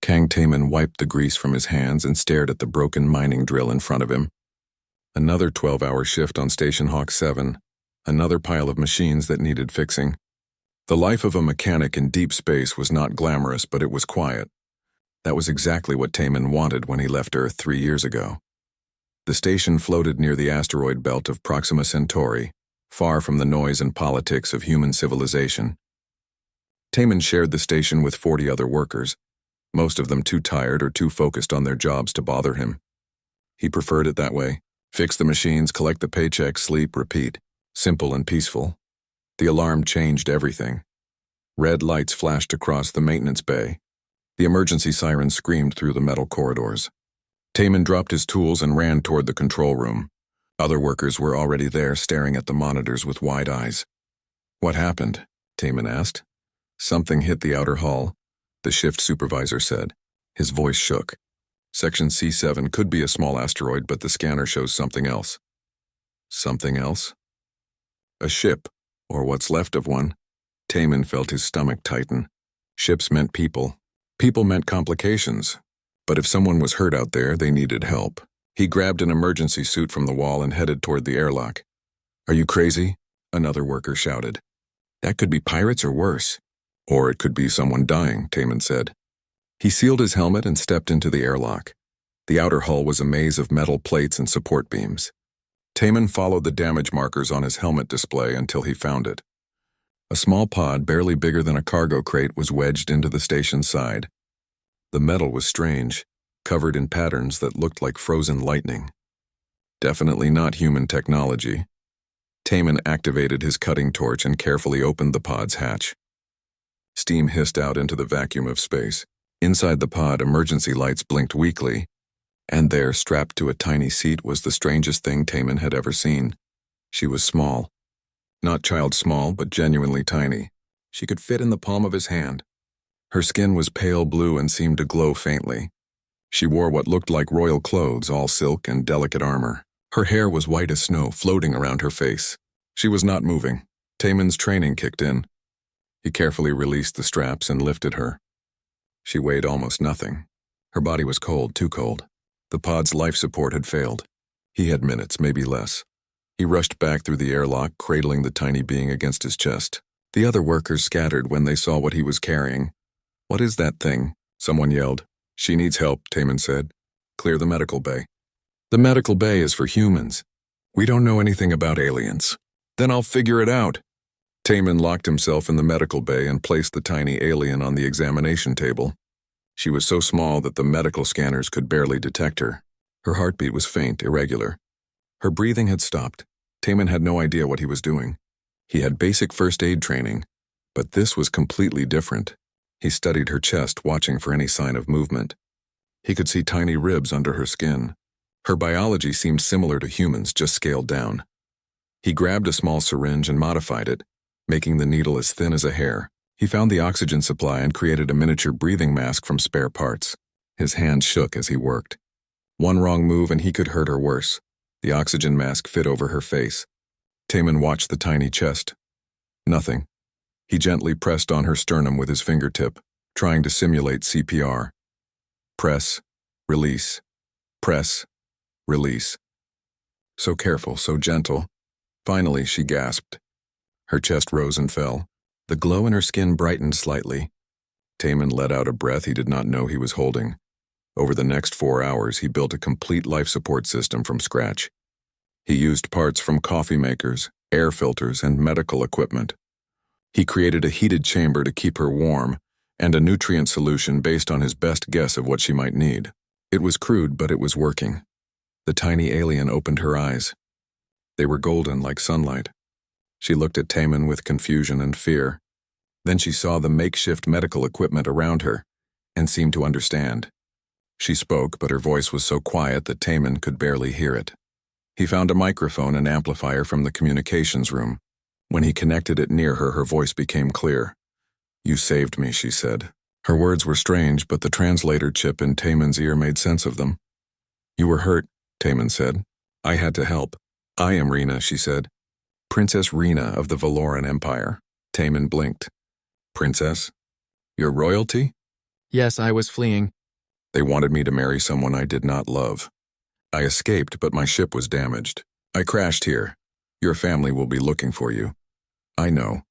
Kang Taman wiped the grease from his hands and stared at the broken mining drill in front of him. Another 12-hour shift on Station Hawk 7, another pile of machines that needed fixing. The life of a mechanic in deep space was not glamorous, but it was quiet. That was exactly what Taman wanted when he left Earth 3 years ago. The station floated near the asteroid belt of Proxima Centauri, far from the noise and politics of human civilization. Taman shared the station with 40 other workers, most of them too tired or too focused on their jobs to bother him. He preferred it that way. Fix the machines, collect the paycheck, sleep, repeat. Simple and peaceful. The alarm changed everything. Red lights flashed across the maintenance bay. The emergency siren screamed through the metal corridors. Taman dropped his tools and ran toward the control room. Other workers were already there, staring at the monitors with wide eyes. "What happened?" Taman asked. "Something hit the outer hull," the shift supervisor said. His voice shook. "Section C7 could be a small asteroid, but the scanner shows something else." "Something else?" "A ship, or what's left of one." Taman felt his stomach tighten. Ships meant people. People meant complications. But if someone was hurt out there, they needed help. He grabbed an emergency suit from the wall and headed toward the airlock. "Are you crazy?" another worker shouted. "That could be pirates or worse." "Or it could be someone dying," Taman said. He sealed his helmet and stepped into the airlock. The outer hull was a maze of metal plates and support beams. Taman followed the damage markers on his helmet display until he found it. A small pod, barely bigger than a cargo crate, was wedged into the station's side. The metal was strange, covered in patterns that looked like frozen lightning. Definitely not human technology. Taman activated his cutting torch and carefully opened the pod's hatch. Steam hissed out into the vacuum of space. Inside the pod, emergency lights blinked weakly, and there, strapped to a tiny seat, was the strangest thing Taman had ever seen. She was small. Not child small, but genuinely tiny. She could fit in the palm of his hand. Her skin was pale blue and seemed to glow faintly. She wore what looked like royal clothes, all silk and delicate armor. Her hair was white as snow, floating around her face. She was not moving. Taman's training kicked in. He carefully released the straps and lifted her. She weighed almost nothing. Her body was cold, too cold. The pod's life support had failed. He had minutes, maybe less. He rushed back through the airlock, cradling the tiny being against his chest. The other workers scattered when they saw what he was carrying. "What is that thing?" someone yelled. "She needs help," Taman said. "Clear the medical bay." "The medical bay is for humans. We don't know anything about aliens." "Then I'll figure it out." Taman locked himself in the medical bay and placed the tiny alien on the examination table. She was so small that the medical scanners could barely detect her. Her heartbeat was faint, irregular. Her breathing had stopped. Taman had no idea what he was doing. He had basic first aid training, but this was completely different. He studied her chest, watching for any sign of movement. He could see tiny ribs under her skin. Her biology seemed similar to humans, just scaled down. He grabbed a small syringe and modified it, making the needle as thin as a hair. He found the oxygen supply and created a miniature breathing mask from spare parts. His hands shook as he worked. One wrong move and he could hurt her worse. The oxygen mask fit over her face. Taman watched the tiny chest. Nothing. He gently pressed on her sternum with his fingertip, trying to simulate CPR. Press, release, press, release. So careful, so gentle. Finally, she gasped. Her chest rose and fell. The glow in her skin brightened slightly. Taman let out a breath he did not know he was holding. Over the next 4 hours, he built a complete life support system from scratch. He used parts from coffee makers, air filters, and medical equipment. He created a heated chamber to keep her warm, and a nutrient solution based on his best guess of what she might need. It was crude, but it was working. The tiny alien opened her eyes. They were golden like sunlight. She looked at Taman with confusion and fear. Then she saw the makeshift medical equipment around her, and seemed to understand. She spoke, but her voice was so quiet that Taman could barely hear it. He found a microphone and amplifier from the communications room. When he connected it near her, her voice became clear. "You saved me," she said. Her words were strange, but the translator chip in Taman's ear made sense of them. "You were hurt," Taman said. "I had to help." "I am Rena," she said. "Princess Rena of the Valoran Empire." Taman blinked. "Princess? Your royalty?" Yes, I was fleeing. They wanted me to marry someone I did not love. I escaped, but my ship was damaged. I crashed here. Your family will be looking for you. I know.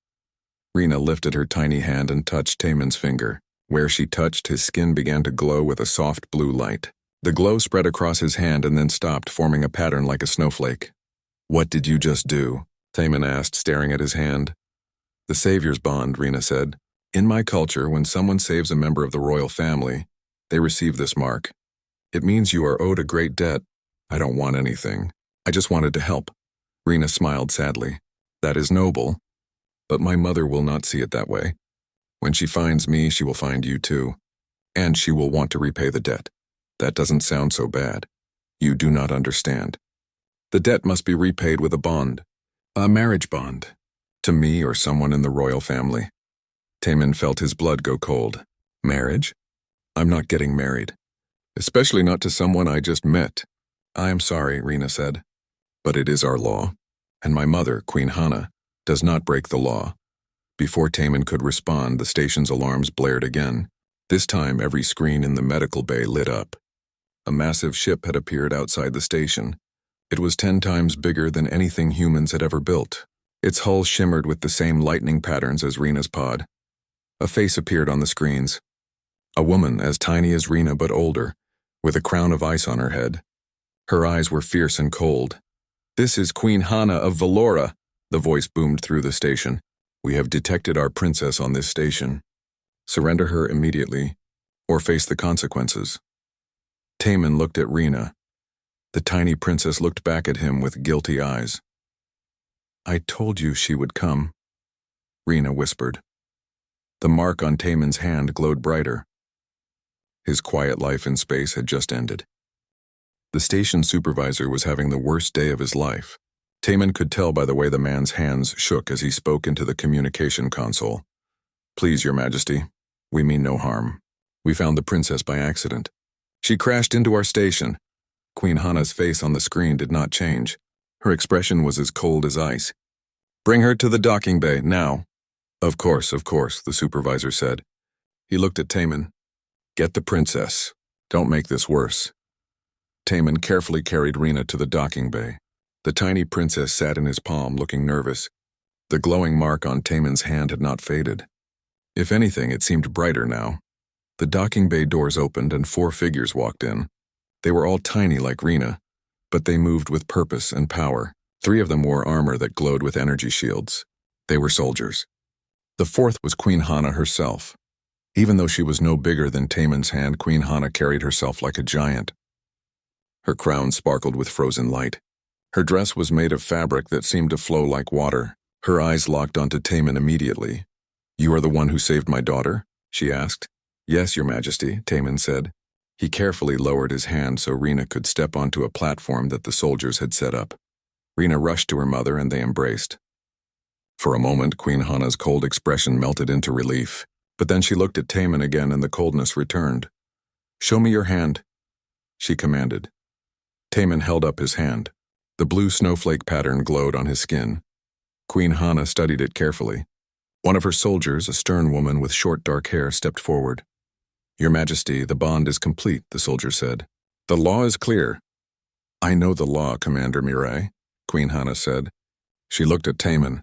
Rena lifted her tiny hand and touched Taman's finger. Where she touched, his skin began to glow with a soft blue light. The glow spread across his hand and then stopped, forming a pattern like a snowflake. What did you just do? Taman asked, staring at his hand. The Savior's Bond, Rena said. In my culture, when someone saves a member of the royal family, they receive this mark. It means you are owed a great debt. I don't want anything. I just wanted to help. Rena smiled sadly. That is noble, but my mother will not see it that way. When she finds me, she will find you too. And she will want to repay the debt. That doesn't sound so bad. You do not understand. The debt must be repaid with a bond. A marriage bond. To me or someone in the royal family. Taman felt his blood go cold. Marriage? I'm not getting married. Especially not to someone I just met. I am sorry, Rena said. But it is our law. And my mother, Queen Hana, does not break the law. Before Taman could respond, the station's alarms blared again. This time, every screen in the medical bay lit up. A massive ship had appeared outside the station. It was 10 times bigger than anything humans had ever built. Its hull shimmered with the same lightning patterns as Rena's pod. A face appeared on the screens. A woman as tiny as Rena but older, with a crown of ice on her head. Her eyes were fierce and cold. This is Queen Hana of Valora, the voice boomed through the station. We have detected our princess on this station. Surrender her immediately, or face the consequences. Taman looked at Rena. The tiny princess looked back at him with guilty eyes. I told you she would come, Rena whispered. The mark on Taman's hand glowed brighter. His quiet life in space had just ended. The station supervisor was having the worst day of his life. Taman could tell by the way the man's hands shook as he spoke into the communication console. Please, Your Majesty, we mean no harm. We found the princess by accident. She crashed into our station. Queen Hana's face on the screen did not change. Her expression was as cold as ice. Bring her to the docking bay, now. Of course, the supervisor said. He looked at Taman. Get the princess. Don't make this worse. Taman carefully carried Rena to the docking bay. The tiny princess sat in his palm, looking nervous. The glowing mark on Taman's hand had not faded. If anything, it seemed brighter now. The docking bay doors opened and 4 figures walked in. They were all tiny like Rena, but they moved with purpose and power. 3 of them wore armor that glowed with energy shields. They were soldiers. The 4th was Queen Hana herself. Even though she was no bigger than Taman's hand, Queen Hana carried herself like a giant. Her crown sparkled with frozen light. Her dress was made of fabric that seemed to flow like water. Her eyes locked onto Taman immediately. You are the one who saved my daughter? She asked. Yes, Your Majesty, Taman said. He carefully lowered his hand so Rena could step onto a platform that the soldiers had set up. Rena rushed to her mother and they embraced. For a moment, Queen Hana's cold expression melted into relief, but then she looked at Taman again and the coldness returned. Show me your hand, she commanded. Taman held up his hand. The blue snowflake pattern glowed on his skin. Queen Hana studied it carefully. One of her soldiers, a stern woman with short dark hair, stepped forward. Your Majesty, the bond is complete, the soldier said. The law is clear. I know the law, Commander Mirai, Queen Hana said. She looked at Taman.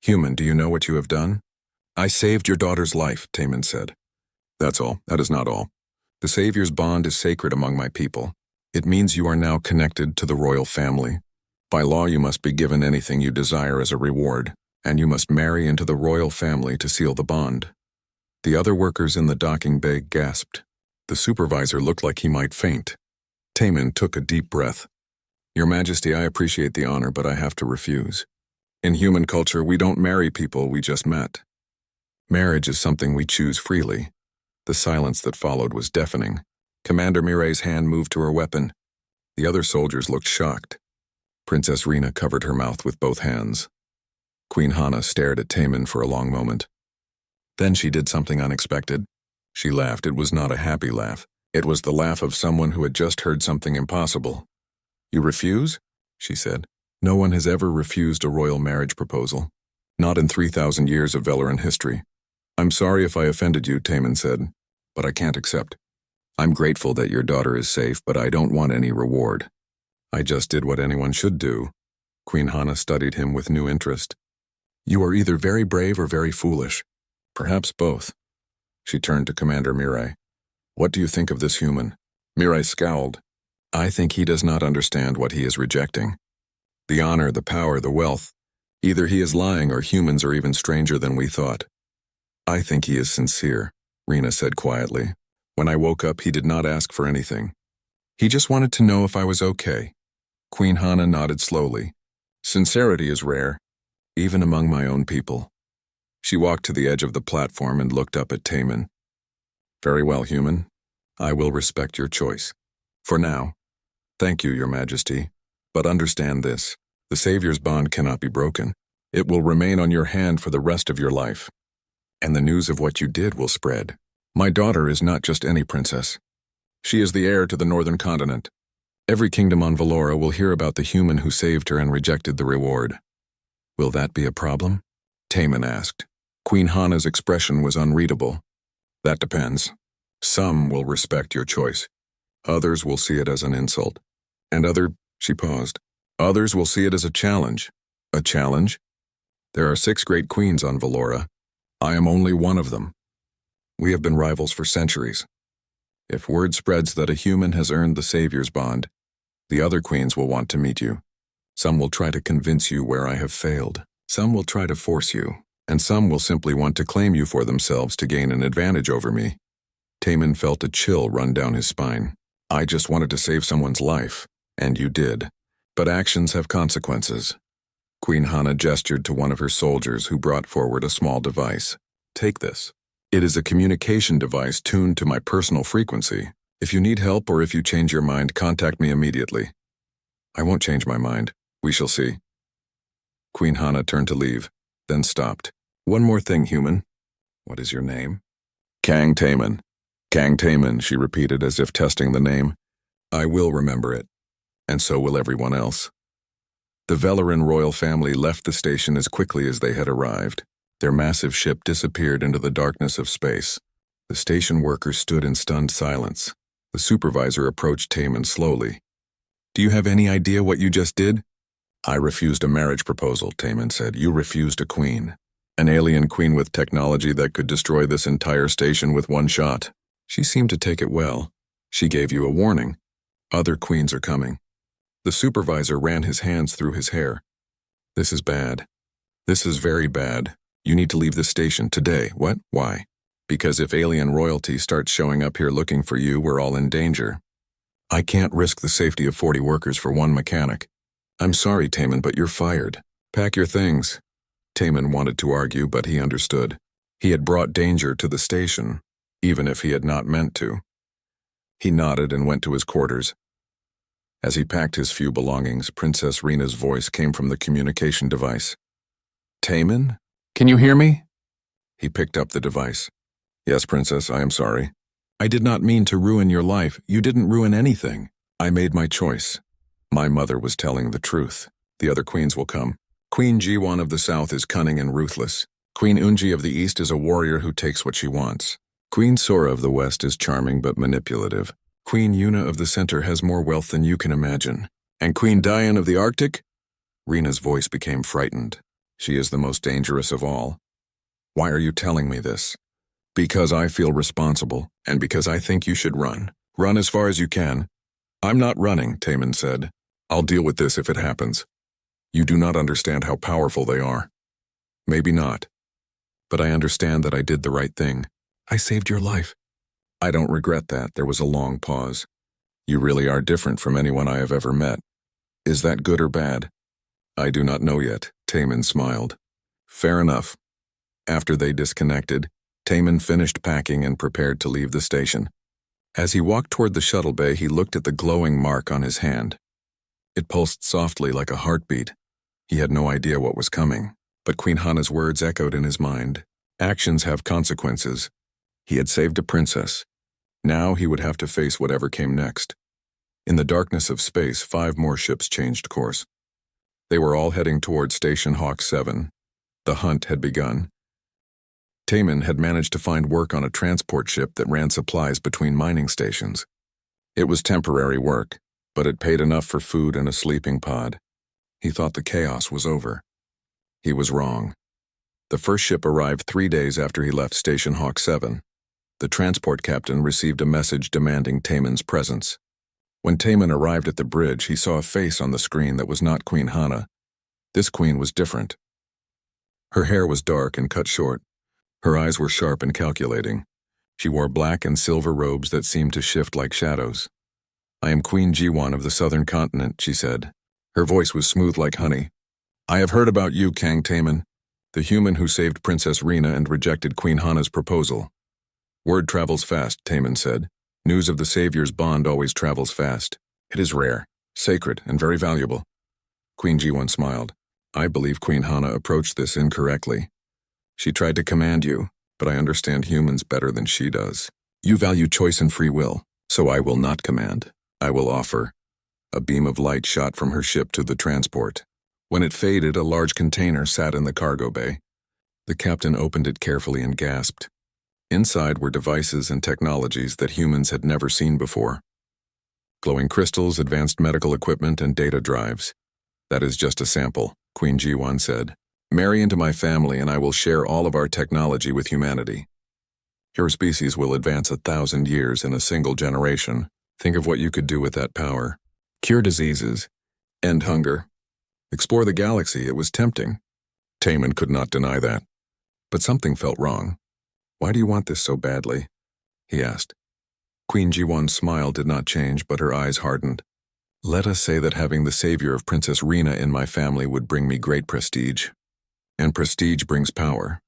Human, do you know what you have done? I saved your daughter's life, Taman said. That's all. That is not all. The Savior's bond is sacred among my people. It means you are now connected to the royal family. By law, you must be given anything you desire as a reward, and you must marry into the royal family to seal the bond. The other workers in the docking bay gasped. The supervisor looked like he might faint. Taman took a deep breath. Your Majesty, I appreciate the honor, but I have to refuse. In human culture, we don't marry people we just met. Marriage is something we choose freely. The silence that followed was deafening. Commander Mirai's hand moved to her weapon. The other soldiers looked shocked. Princess Rena covered her mouth with both hands. Queen Hana stared at Taman for a long moment. Then she did something unexpected. She laughed. It was not a happy laugh. It was the laugh of someone who had just heard something impossible. You refuse? She said. No one has ever refused a royal marriage proposal. Not in 3,000 years of Valoran history. I'm sorry if I offended you, Taman said. but I can't accept. I'm grateful that your daughter is safe, but I don't want any reward. I just did what anyone should do. Queen Hana studied him with new interest. You are either very brave or very foolish. Perhaps both. She turned to Commander Mirai. What do you think of this human? Mirai scowled. I think he does not understand what he is rejecting. The honor, the power, the wealth. Either he is lying or humans are even stranger than we thought. I think he is sincere, Rena said quietly. When I woke up, he did not ask for anything. He just wanted to know if I was okay. Queen Hana nodded slowly. Sincerity is rare, even among my own people. She walked to the edge of the platform and looked up at Taman. Very well, human. I will respect your choice. For now. Thank you, Your Majesty. But understand this. The Savior's bond cannot be broken. It will remain on your hand for the rest of your life. And the news of what you did will spread. My daughter is not just any princess. She is the heir to the northern continent. Every kingdom on Valora will hear about the human who saved her and rejected the reward. Will that be a problem? Taman asked. Queen Hana's expression was unreadable. That depends. Some will respect your choice. Others will see it as an insult. She paused. Others will see it as a challenge. A challenge? There are 6 great queens on Valora. I am only one of them. We have been rivals for centuries. If word spreads that a human has earned the Savior's bond, the other queens will want to meet you. Some will try to convince you where I have failed. Some will try to force you, and some will simply want to claim you for themselves to gain an advantage over me. Taman felt a chill run down his spine. I just wanted to save someone's life, and you did. But actions have consequences. Queen Hana gestured to one of her soldiers who brought forward a small device. Take this. It is a communication device tuned to my personal frequency. If you need help or if you change your mind, contact me immediately. I won't change my mind. We shall see. Queen Hana turned to leave, then stopped. One more thing, human. What is your name? Kang Taman. Kang Taman, she repeated as if testing the name. I will remember it. And so will everyone else. The Velarin royal family left the station as quickly as they had arrived. Their massive ship disappeared into the darkness of space. The station workers stood in stunned silence. The supervisor approached Taman slowly. Do you have any idea what you just did? I refused a marriage proposal, Taman said. You refused a queen. An alien queen with technology that could destroy this entire station with one shot. She seemed to take it well. She gave you a warning. Other queens are coming. The supervisor ran his hands through his hair. This is bad. This is very bad. You need to leave the station today. What? Why? Because if alien royalty starts showing up here looking for you, we're all in danger. I can't risk the safety of 40 workers for one mechanic. I'm sorry, Taman, but you're fired. Pack your things. Taman wanted to argue, but he understood. He had brought danger to the station, even if he had not meant to. He nodded and went to his quarters. As he packed his few belongings, Princess Rena's voice came from the communication device. Taman? Can you hear me? He picked up the device. Yes, Princess, I am sorry. I did not mean to ruin your life. You didn't ruin anything. I made my choice. My mother was telling the truth. The other queens will come. Queen Jiwan of the south is cunning and ruthless. Queen Unji of the east is a warrior who takes what she wants. Queen Sora of the west is charming but manipulative. Queen Yuna of the center has more wealth than you can imagine. And Queen Diane of the Arctic? Rena's voice became frightened. She is the most dangerous of all. Why are you telling me this? Because I feel responsible, and because I think you should run. Run as far as you can. I'm not running, Taman said. I'll deal with this if it happens. You do not understand how powerful they are. Maybe not. But I understand that I did the right thing. I saved your life. I don't regret that. There was a long pause. You really are different from anyone I have ever met. Is that good or bad? I do not know yet, Taman smiled. Fair enough. After they disconnected, Taman finished packing and prepared to leave the station. As he walked toward the shuttle bay, he looked at the glowing mark on his hand. It pulsed softly like a heartbeat. He had no idea what was coming, but Queen Hana's words echoed in his mind. Actions have consequences. He had saved a princess. Now he would have to face whatever came next. In the darkness of space, 5 more ships changed course. They were all heading toward Station Hawk 7. The hunt had begun. Taman had managed to find work on a transport ship that ran supplies between mining stations. It was temporary work, but it paid enough for food and a sleeping pod. He thought the chaos was over. He was wrong. The first ship arrived 3 days after he left Station Hawk 7. The transport captain received a message demanding Taman's presence. When Taman arrived at the bridge, he saw a face on the screen that was not Queen Hana. This queen was different. Her hair was dark and cut short. Her eyes were sharp and calculating. She wore black and silver robes that seemed to shift like shadows. "I am Queen Jiwan of the Southern Continent," she said. Her voice was smooth like honey. "I have heard about you, Kang Taman, the human who saved Princess Rena and rejected Queen Hana's proposal." "Word travels fast," Taman said. "News of the Savior's bond always travels fast. It is rare, sacred, and very valuable." Queen Jiwan smiled. "I believe Queen Hana approached this incorrectly. She tried to command you, but I understand humans better than she does. You value choice and free will, so I will not command. I will offer." A beam of light shot from her ship to the transport. When it faded, a large container sat in the cargo bay. The captain opened it carefully and gasped. Inside were devices and technologies that humans had never seen before. Glowing crystals, advanced medical equipment, and data drives. "That is just a sample," Queen Jiwan said. "Marry into my family and I will share all of our technology with humanity. Your species will advance 1,000 years in a single generation. Think of what you could do with that power. Cure diseases. End hunger. Explore the galaxy." It was tempting. Taman could not deny that. But something felt wrong. "Why do you want this so badly?" he asked. Queen Jiwan's smile did not change, but her eyes hardened. "Let us say that having the savior of Princess Rena in my family would bring me great prestige. And prestige brings power.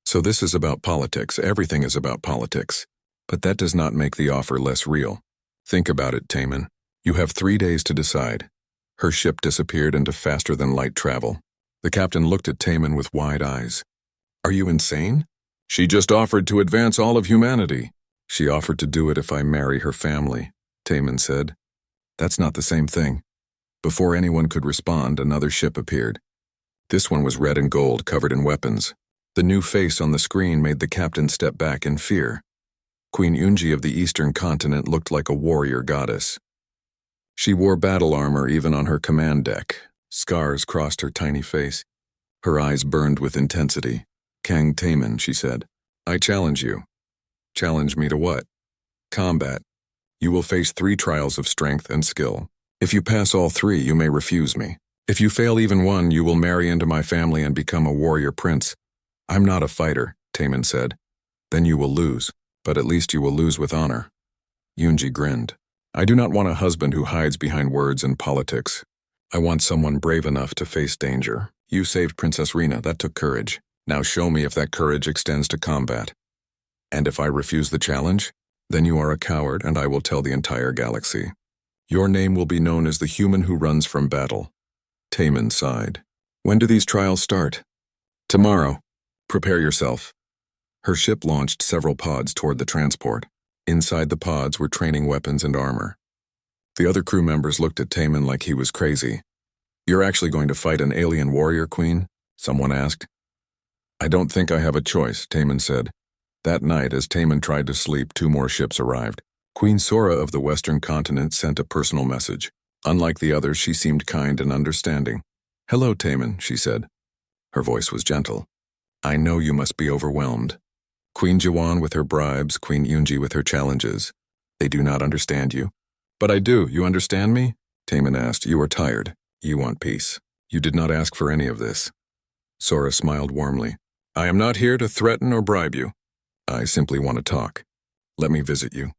So this is about politics. Everything is about politics. But that does not make the offer less real. Think about it, Taman. You have 3 days to decide." Her ship disappeared into faster-than-light travel. The captain looked at Taman with wide eyes. "Are you insane?" "She just offered to advance all of humanity." "She offered to do it if I marry her family," Taman said. "That's not the same thing." Before anyone could respond, another ship appeared. This one was red and gold, covered in weapons. The new face on the screen made the captain step back in fear. Queen Yunji of the Eastern Continent looked like a warrior goddess. She wore battle armor even on her command deck. Scars crossed her tiny face. Her eyes burned with intensity. "Kang Taman," she said, "I challenge you." "Challenge me to what?" "Combat. You will face 3 trials of strength and skill. If you pass all 3, you may refuse me. If you fail even one, you will marry into my family and become a warrior prince." "I'm not a fighter," Taman said. "Then you will lose, but at least you will lose with honor." Yunji grinned. "I do not want a husband who hides behind words and politics. I want someone brave enough to face danger. You saved Princess Rena. That took courage. Now show me if that courage extends to combat. And if I refuse the challenge, then you are a coward and I will tell the entire galaxy. Your name will be known as the human who runs from battle." Taman sighed. "When do these trials start?" "Tomorrow. Prepare yourself." Her ship launched several pods toward the transport. Inside the pods were training weapons and armor. The other crew members looked at Taman like he was crazy. "You're actually going to fight an alien warrior, Queen?" someone asked. "I don't think I have a choice," Taman said. That night, as Taman tried to sleep, 2 more ships arrived. Queen Sora of the Western Continent sent a personal message. Unlike the others, she seemed kind and understanding. "Hello, Taman," she said. Her voice was gentle. "I know you must be overwhelmed. Queen Jiwan with her bribes, Queen Yunji with her challenges. They do not understand you." "But I do. You understand me?" Taman asked. "You are tired. You want peace. You did not ask for any of this." Sora smiled warmly. "I am not here to threaten or bribe you. I simply want to talk. Let me visit you.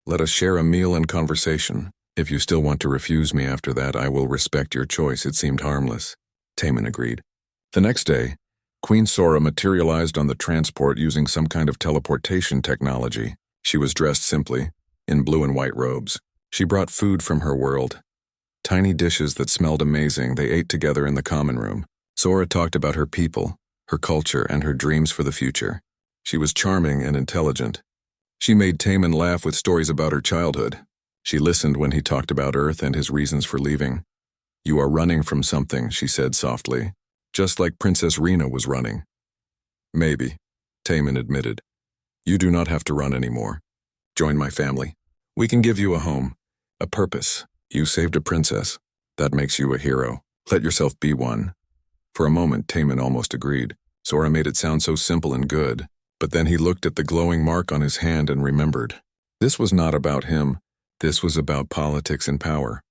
Let us share a meal and conversation. If you still want to refuse me after that, I will respect your choice." It seemed harmless. Taman agreed. The next day, Queen Sora materialized on the transport using some kind of teleportation technology. She was dressed simply, in blue and white robes. She brought food from her world. Tiny dishes that smelled amazing. They ate together in the common room. Sora talked about her people, her culture, and her dreams for the future. She was charming and intelligent. She made Taman laugh with stories about her childhood. She listened when he talked about Earth and his reasons for leaving. "You are running from something," she said softly, "just like Princess Rena was running." "Maybe. Taman admitted. You do not have to run anymore. Join my family. We can give you a home, a purpose. You saved a princess. That makes you a hero. Let yourself be one. For a moment, Taman almost agreed. Sora made it sound so simple and good. But then he looked at the glowing mark on his hand and remembered. This was not about him. This was about politics and power.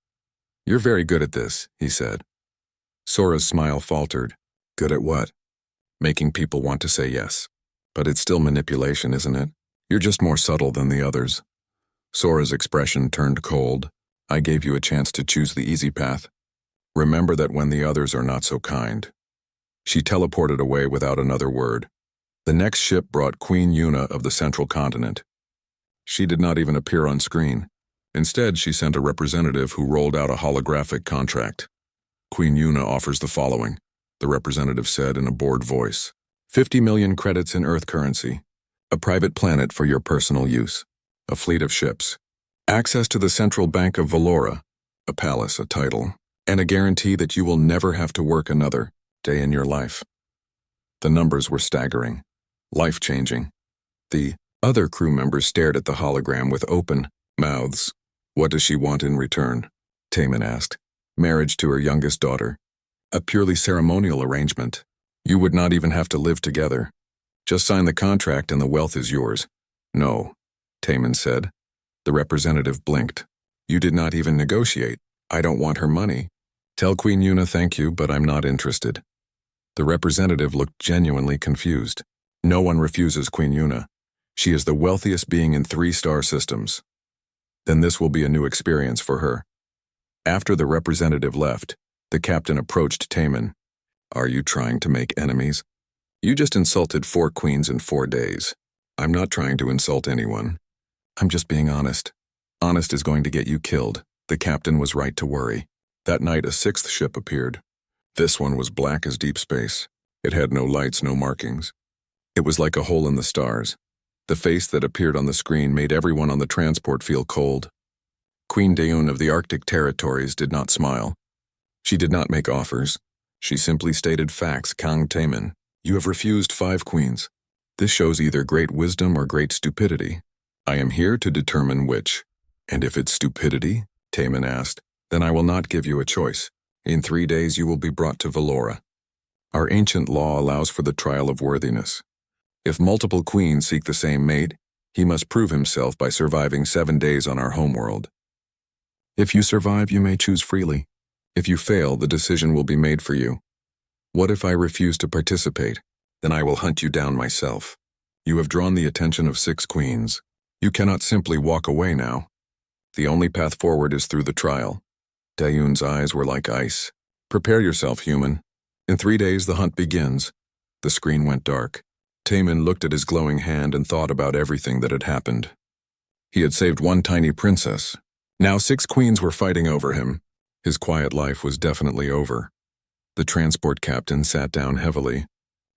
You're very good at this, he said. Sora's smile faltered. Good at what? Making people want to say yes. But it's still manipulation, isn't it? You're just more subtle than the others. Sora's expression turned cold. I gave you a chance to choose the easy path. Remember that when the others are not so kind. She teleported away without another word. The next ship brought Queen Yuna of the Central Continent. She did not even appear on screen. Instead, she sent a representative who rolled out a holographic contract. Queen Yuna offers the following, the representative said in a bored voice. 50 million credits in Earth currency. A private planet for your personal use. A fleet of ships. Access to the Central Bank of Valora. A palace, a title. And a guarantee that you will never have to work another day in your life. The numbers were staggering. Life-changing. The other crew members stared at the hologram with open mouths. What does she want in return? Taman asked. Marriage to her youngest daughter. A purely ceremonial arrangement. You would not even have to live together. Just sign the contract and the wealth is yours. No, Taman said. The representative blinked. You did not even negotiate. I don't want her money. Tell Queen Yuna thank you, but I'm not interested. The representative looked genuinely confused. No one refuses Queen Yuna. She is the wealthiest being in 3-star systems. Then this will be a new experience for her. After the representative left, the captain approached Taman. Are you trying to make enemies? You just insulted 4 queens in 4 days. I'm not trying to insult anyone. I'm just being honest. Honest is going to get you killed. The captain was right to worry. That night, a 6th ship appeared. This one was black as deep space. It had no lights, no markings. It was like a hole in the stars. The face that appeared on the screen made everyone on the transport feel cold. Queen Daeun of the Arctic territories did not smile. She did not make offers. She simply stated facts. Kang Taman, you have refused 5 queens. This shows either great wisdom or great stupidity. I am here to determine which. And if it's stupidity, Taman asked, then I will not give you a choice. In 3 days you will be brought to Valora. Our ancient law allows for the trial of worthiness. If multiple queens seek the same mate, he must prove himself by surviving 7 days on our homeworld. If you survive, you may choose freely. If you fail, the decision will be made for you. What if I refuse to participate? Then I will hunt you down myself. You have drawn the attention of 6 queens. You cannot simply walk away now. The only path forward is through the trial. Daeun's eyes were like ice. Prepare yourself, human. In 3 days the hunt begins. The screen went dark. Taman looked at his glowing hand and thought about everything that had happened. He had saved 1 tiny princess. Now 6 queens were fighting over him. His quiet life was definitely over. The transport captain sat down heavily.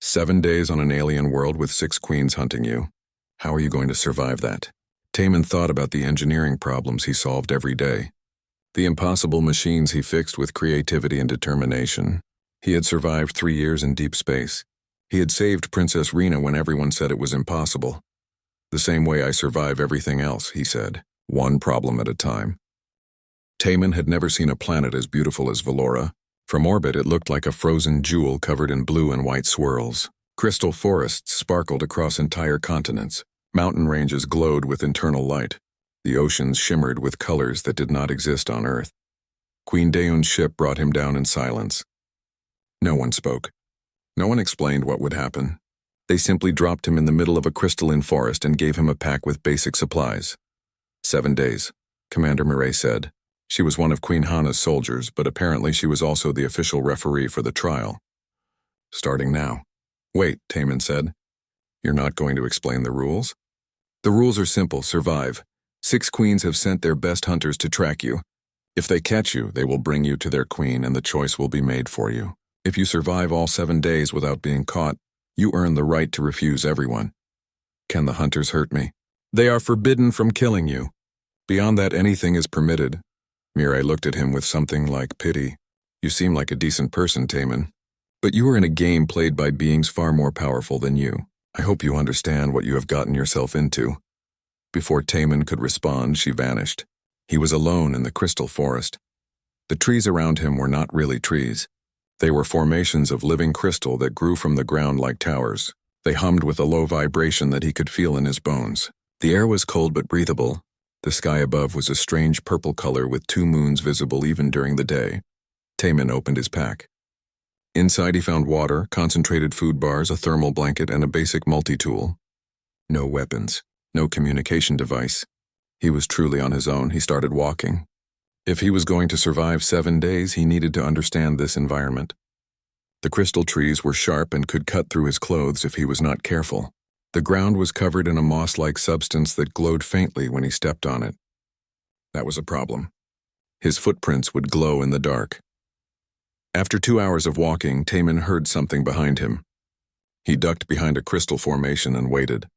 7 days on an alien world with 6 queens hunting you. How are you going to survive that? Taman thought about the engineering problems he solved every day. The impossible machines he fixed with creativity and determination. He had survived 3 years in deep space. He had saved Princess Rena when everyone said it was impossible. The same way I survive everything else, he said, one problem at a time. Taman had never seen a planet as beautiful as Valora. From orbit, it looked like a frozen jewel covered in blue and white swirls. Crystal forests sparkled across entire continents. Mountain ranges glowed with internal light. The oceans shimmered with colors that did not exist on Earth. Queen Daeun's ship brought him down in silence. No one spoke. No one explained what would happen. They simply dropped him in the middle of a crystalline forest and gave him a pack with basic supplies. 7 days, Commander Mireille said. She was one of Queen Hana's soldiers, but apparently she was also the official referee for the trial. Starting now. Wait, Taman said. You're not going to explain the rules? The rules are simple, survive. 6 queens have sent their best hunters to track you. If they catch you, they will bring you to their queen and the choice will be made for you. If you survive all 7 days without being caught, you earn the right to refuse everyone. Can the hunters hurt me? They are forbidden from killing you. Beyond that, anything is permitted. Mireille looked at him with something like pity. You seem like a decent person, Taman. But you are in a game played by beings far more powerful than you. I hope you understand what you have gotten yourself into." Before Taman could respond, she vanished. He was alone in the crystal forest. The trees around him were not really trees. They were formations of living crystal that grew from the ground like towers. They hummed with a low vibration that he could feel in his bones. The air was cold but breathable. The sky above was a strange purple color with 2 moons visible even during the day. Taman opened his pack. Inside he found water, concentrated food bars, a thermal blanket, and a basic multi-tool. No weapons, no communication device. He was truly on his own. He started walking. If he was going to survive 7 days, he needed to understand this environment. The crystal trees were sharp and could cut through his clothes if he was not careful. The ground was covered in a moss-like substance that glowed faintly when he stepped on it. That was a problem. His footprints would glow in the dark. After 2 hours of walking, Taman heard something behind him. He ducked behind a crystal formation and waited.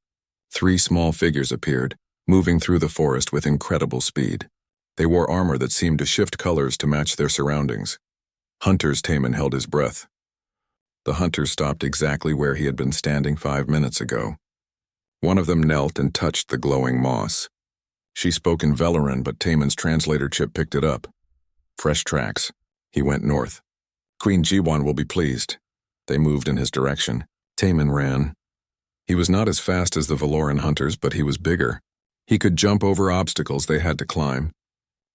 3 small figures appeared, moving through the forest with incredible speed. They wore armor that seemed to shift colors to match their surroundings. Hunters. Taman held his breath. The hunters stopped exactly where he had been standing 5 minutes ago. One of them knelt and touched the glowing moss. She spoke in Velaran, but Taman's translator chip picked it up. Fresh tracks. He went north. Queen Jiwan will be pleased. They moved in his direction. Taman ran. He was not as fast as the Valoran hunters, but he was bigger. He could jump over obstacles they had to climb.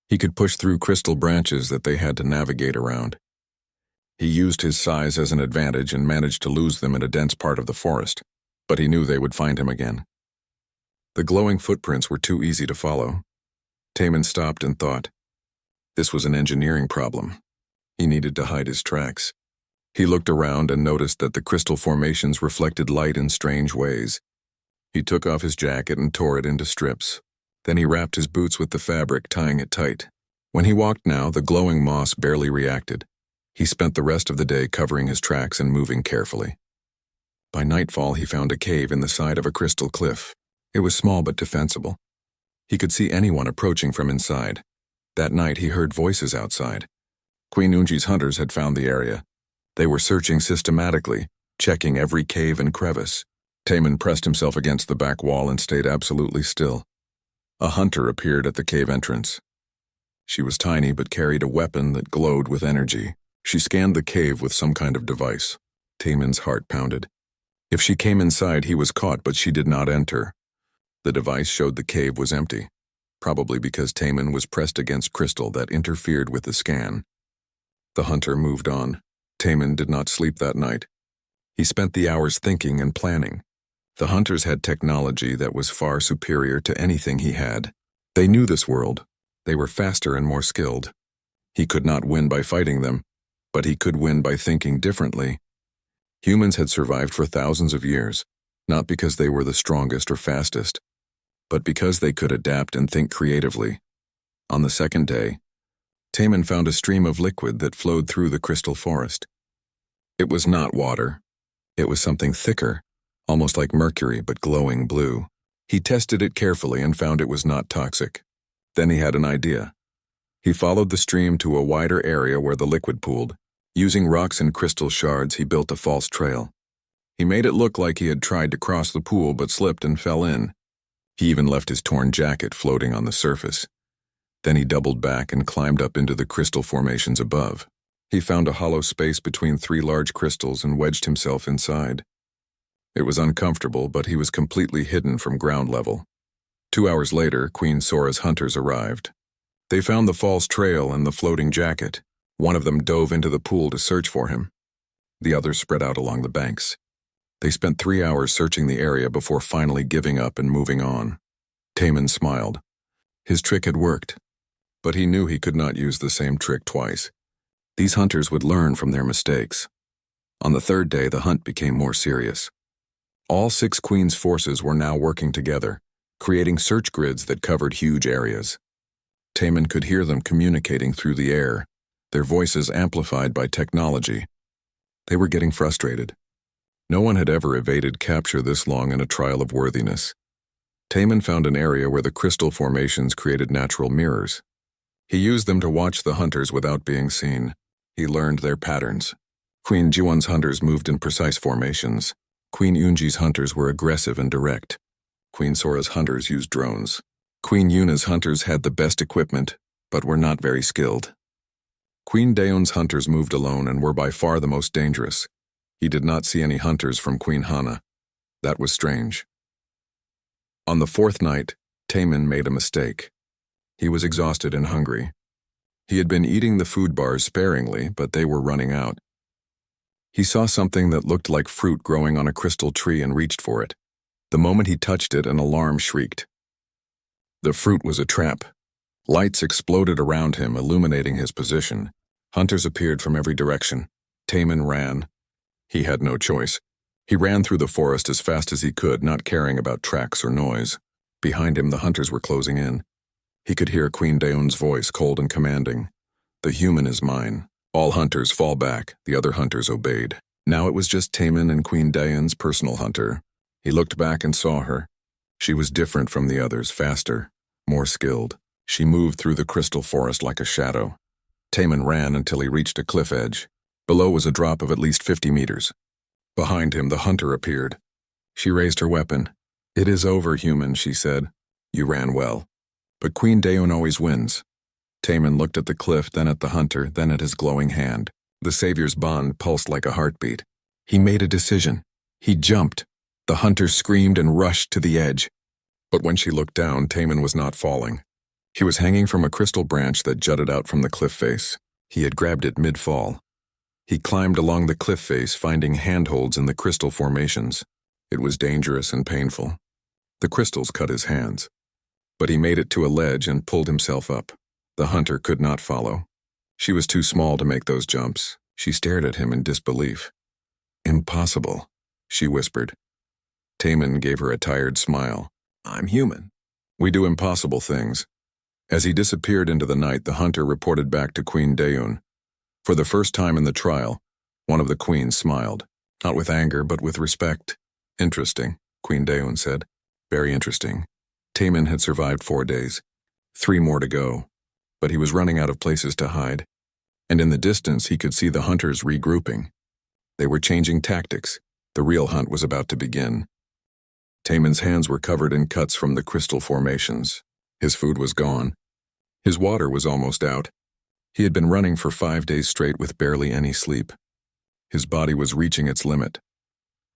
He could push through crystal branches that they had to navigate around. He used his size as an advantage and managed to lose them in a dense part of the forest, but he knew they would find him again. The glowing footprints were too easy to follow. Taman stopped and thought. This was an engineering problem. He needed to hide his tracks. He looked around and noticed that the crystal formations reflected light in strange ways. He took off his jacket and tore it into strips. Then he wrapped his boots with the fabric, tying it tight. When he walked now, the glowing moss barely reacted. He spent the rest of the day covering his tracks and moving carefully. By nightfall, he found a cave in the side of a crystal cliff. It was small but defensible. He could see anyone approaching from inside. That night, he heard voices outside. Queen Unji's hunters had found the area. They were searching systematically, checking every cave and crevice. Taman pressed himself against the back wall and stayed absolutely still. A hunter appeared at the cave entrance. She was tiny but carried a weapon that glowed with energy. She scanned the cave with some kind of device. Taman's heart pounded. If she came inside, he was caught, but she did not enter. The device showed the cave was empty, probably because Taman was pressed against crystal that interfered with the scan. The hunter moved on. Taman did not sleep that night. He spent the hours thinking and planning. The hunters had technology that was far superior to anything he had. They knew this world. They were faster and more skilled. He could not win by fighting them, but he could win by thinking differently. Humans had survived for thousands of years, not because they were the strongest or fastest, but because they could adapt and think creatively. On the second day, Taman found a stream of liquid that flowed through the crystal forest. It was not water. It was something thicker, almost like mercury but glowing blue. He tested it carefully and found it was not toxic. Then he had an idea. He followed the stream to a wider area where the liquid pooled. Using rocks and crystal shards, he built a false trail. He made it look like he had tried to cross the pool but slipped and fell in. He even left his torn jacket floating on the surface. Then he doubled back and climbed up into the crystal formations above. He found a hollow space between 3 large crystals and wedged himself inside. It was uncomfortable, but he was completely hidden from ground level. 2 hours later, Queen Sora's hunters arrived. They found the false trail and the floating jacket. One of them dove into the pool to search for him. The others spread out along the banks. They spent 3 hours searching the area before finally giving up and moving on. Taman smiled. His trick had worked, but he knew he could not use the same trick twice. These hunters would learn from their mistakes. On the 3rd day, the hunt became more serious. All 6 Queen's forces were now working together, creating search grids that covered huge areas. Taman could hear them communicating through the air, their voices amplified by technology. They were getting frustrated. No one had ever evaded capture this long in a trial of worthiness. Taman found an area where the crystal formations created natural mirrors. He used them to watch the hunters without being seen. He learned their patterns. Queen Jiwan's hunters moved in precise formations. Queen Unji's hunters were aggressive and direct. Queen Sora's hunters used drones. Queen Yuna's hunters had the best equipment, but were not very skilled. Queen Daeun's hunters moved alone and were by far the most dangerous. He did not see any hunters from Queen Hana. That was strange. On the fourth night, Taemin made a mistake. He was exhausted and hungry. He had been eating the food bars sparingly, but they were running out. He saw something that looked like fruit growing on a crystal tree and reached for it. The moment he touched it, an alarm shrieked. The fruit was a trap. Lights exploded around him, illuminating his position. Hunters appeared from every direction. Taemin ran. He had no choice. He ran through the forest as fast as he could, not caring about tracks or noise. Behind him, the hunters were closing in. He could hear Queen Daeun's voice, cold and commanding. "The human is mine. All hunters fall back." The other hunters obeyed. Now it was just Taemin and Queen Daeun's personal hunter. He looked back and saw her. She was different from the others, faster, more skilled. She moved through the crystal forest like a shadow. Taemin ran until he reached a cliff edge. Below was a drop of at least 50 meters. Behind him, the hunter appeared. She raised her weapon. "It is over, human," she said. "You ran well. But Queen Daeun always wins." Taemin looked at the cliff, then at the hunter, then at his glowing hand. The savior's bond pulsed like a heartbeat. He made a decision. He jumped. The hunter screamed and rushed to the edge. But when she looked down, Taemin was not falling. He was hanging from a crystal branch that jutted out from the cliff face. He had grabbed it mid-fall. He climbed along the cliff face, finding handholds in the crystal formations. It was dangerous and painful. The crystals cut his hands. But he made it to a ledge and pulled himself up. The hunter could not follow. She was too small to make those jumps. She stared at him in disbelief. "Impossible," she whispered. Taemin gave her a tired smile. "I'm human. We do impossible things." As he disappeared into the night, the hunter reported back to Queen Daeun. For the first time in the trial, one of the queens smiled, not with anger but with respect. "Interesting," Queen Daeun said. "Very interesting." Taemin had survived 4 days. 3 more to go. But he was running out of places to hide. And in the distance, he could see the hunters regrouping. They were changing tactics. The real hunt was about to begin. Taemin's hands were covered in cuts from the crystal formations. His food was gone. His water was almost out. He had been running for 5 days straight with barely any sleep. His body was reaching its limit.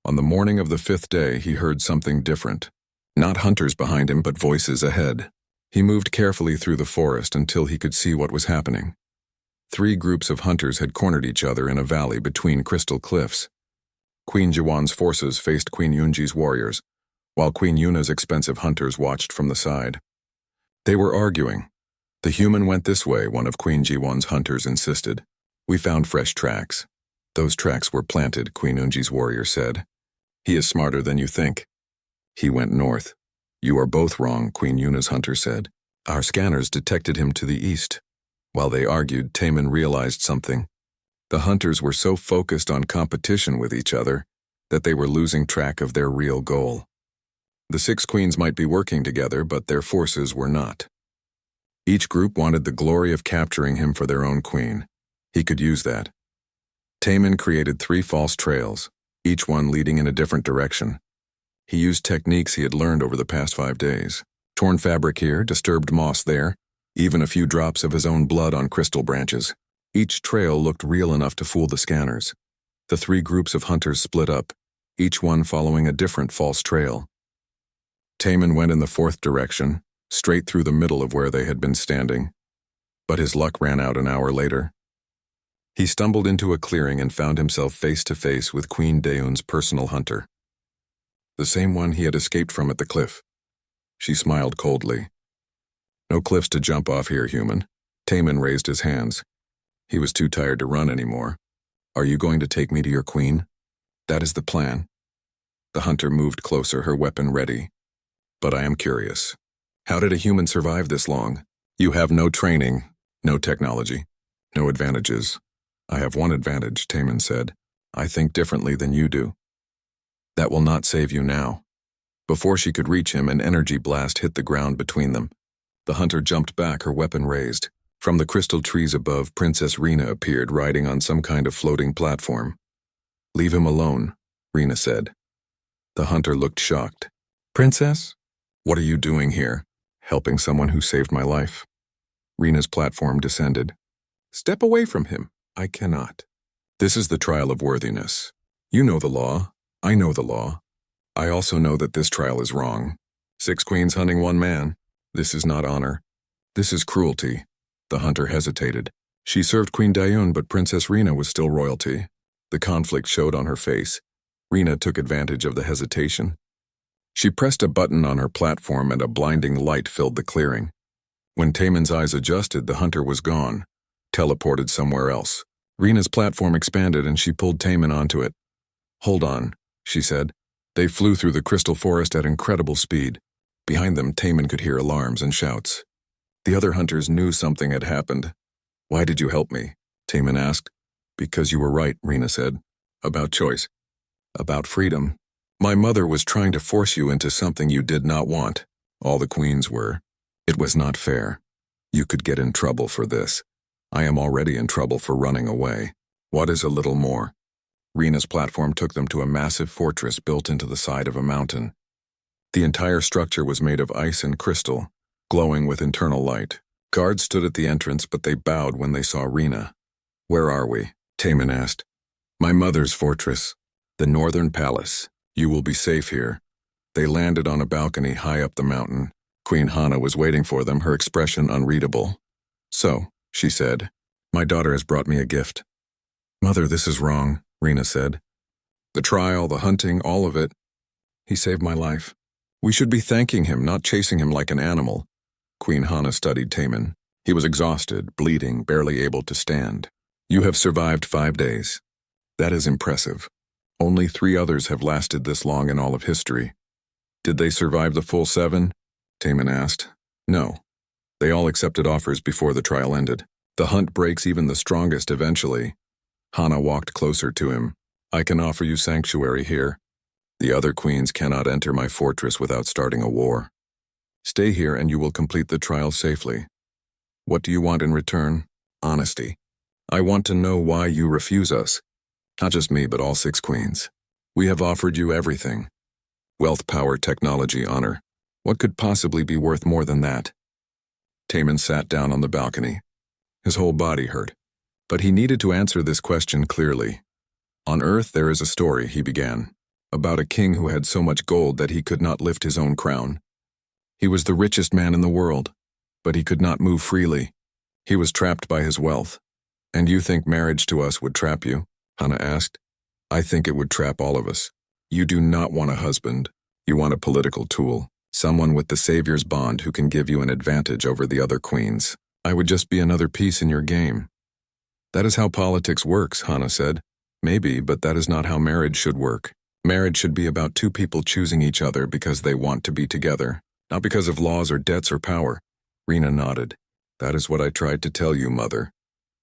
On the morning of the 5th day, he heard something different. Not hunters behind him, but voices ahead. He moved carefully through the forest until he could see what was happening. 3 groups of hunters had cornered each other in a valley between crystal cliffs. Queen Jiwan's forces faced Queen Yunji's warriors, while Queen Yuna's expensive hunters watched from the side. They were arguing. "The human went this way," one of Queen Jiwan's hunters insisted. "We found fresh tracks." "Those tracks were planted," Queen Yunji's warrior said. "He is smarter than you think." "He went north." "You are both wrong," Queen Yuna's hunter said. "Our scanners detected him to the east." While they argued, Taemin realized something. The hunters were so focused on competition with each other that they were losing track of their real goal. The 6 queens might be working together, but their forces were not. Each group wanted the glory of capturing him for their own queen. He could use that. Taemin created 3 false trails, each one leading in a different direction. He used techniques he had learned over the past 5 days. Torn fabric here, disturbed moss there, even a few drops of his own blood on crystal branches. Each trail looked real enough to fool the scanners. The 3 groups of hunters split up, each one following a different false trail. Taemin went in the 4th direction, straight through the middle of where they had been standing. But his luck ran out an hour later. He stumbled into a clearing and found himself face to face with Queen Daeun's personal hunter. The same one he had escaped from at the cliff. She smiled coldly. "No cliffs to jump off here, human." Taemin raised his hands. He was too tired to run anymore. "Are you going to take me to your queen?" "That is the plan." The hunter moved closer, her weapon ready. "But I am curious. How did a human survive this long? You have no training, no technology, no advantages." "I have one advantage," Taemin said. "I think differently than you do." "That will not save you now." Before she could reach him, an energy blast hit the ground between them. The hunter jumped back, her weapon raised. From the crystal trees above, Princess Rena appeared, riding on some kind of floating platform. "Leave him alone," Rena said. The hunter looked shocked. Princess? What are you doing here? Helping someone who saved my life. Rena's platform descended. Step away from him. I cannot. This is the trial of worthiness. You know the law. I know the law. I also know that this trial is wrong. 6 queens hunting 1 man. This is not honor. This is cruelty. The hunter hesitated. She served Queen Dayun, but Princess Rena was still royalty. The conflict showed on her face. Rena took advantage of the hesitation. She pressed a button on her platform and a blinding light filled the clearing. When Taemin's eyes adjusted, the hunter was gone, teleported somewhere else. Rena's platform expanded and she pulled Taemin onto it. Hold on, she said. They flew through the crystal forest at incredible speed. Behind them, Taemin could hear alarms and shouts. The other hunters knew something had happened. Why did you help me? Taemin asked. Because you were right, Rena said. About choice. About freedom. My mother was trying to force you into something you did not want. All the queens were. It was not fair. You could get in trouble for this. I am already in trouble for running away. What is a little more? Rena's platform took them to a massive fortress built into the side of a mountain. The entire structure was made of ice and crystal, glowing with internal light. Guards stood at the entrance, but they bowed when they saw Rena. Where are we? Taemin asked. My mother's fortress, the northern palace. You will be safe here. They landed on a balcony high up the mountain. Queen Hana was waiting for them, her expression unreadable. So, she said, my daughter has brought me a gift. Mother, this is wrong, Rena said. The trial, the hunting, all of it. He saved my life. We should be thanking him, not chasing him like an animal. Queen Hana studied Taemin. He was exhausted, bleeding, barely able to stand. You have survived 5 days. That is impressive. Only 3 others have lasted this long in all of history. Did they survive the full 7? Taemin asked. No. They all accepted offers before the trial ended. The hunt breaks even the strongest eventually. Hana walked closer to him. I can offer you sanctuary here. The other queens cannot enter my fortress without starting a war. Stay here and you will complete the trial safely. What do you want in return? Honesty. I want to know why you refuse us. Not just me, but all 6 queens. We have offered you everything. Wealth, power, technology, honor. What could possibly be worth more than that? Taemin sat down on the balcony. His whole body hurt. But he needed to answer this question clearly. On Earth there is a story, he began, about a king who had so much gold that he could not lift his own crown. He was the richest man in the world, but he could not move freely. He was trapped by his wealth. And you think marriage to us would trap you? Hana asked. I think it would trap all of us. You do not want a husband. You want a political tool, someone with the savior's bond who can give you an advantage over the other queens. I would just be another piece in your game. That is how politics works, Hana said. Maybe, but that is not how marriage should work. Marriage should be about 2 people choosing each other because they want to be together, not because of laws or debts or power. Rena nodded. That is what I tried to tell you, Mother.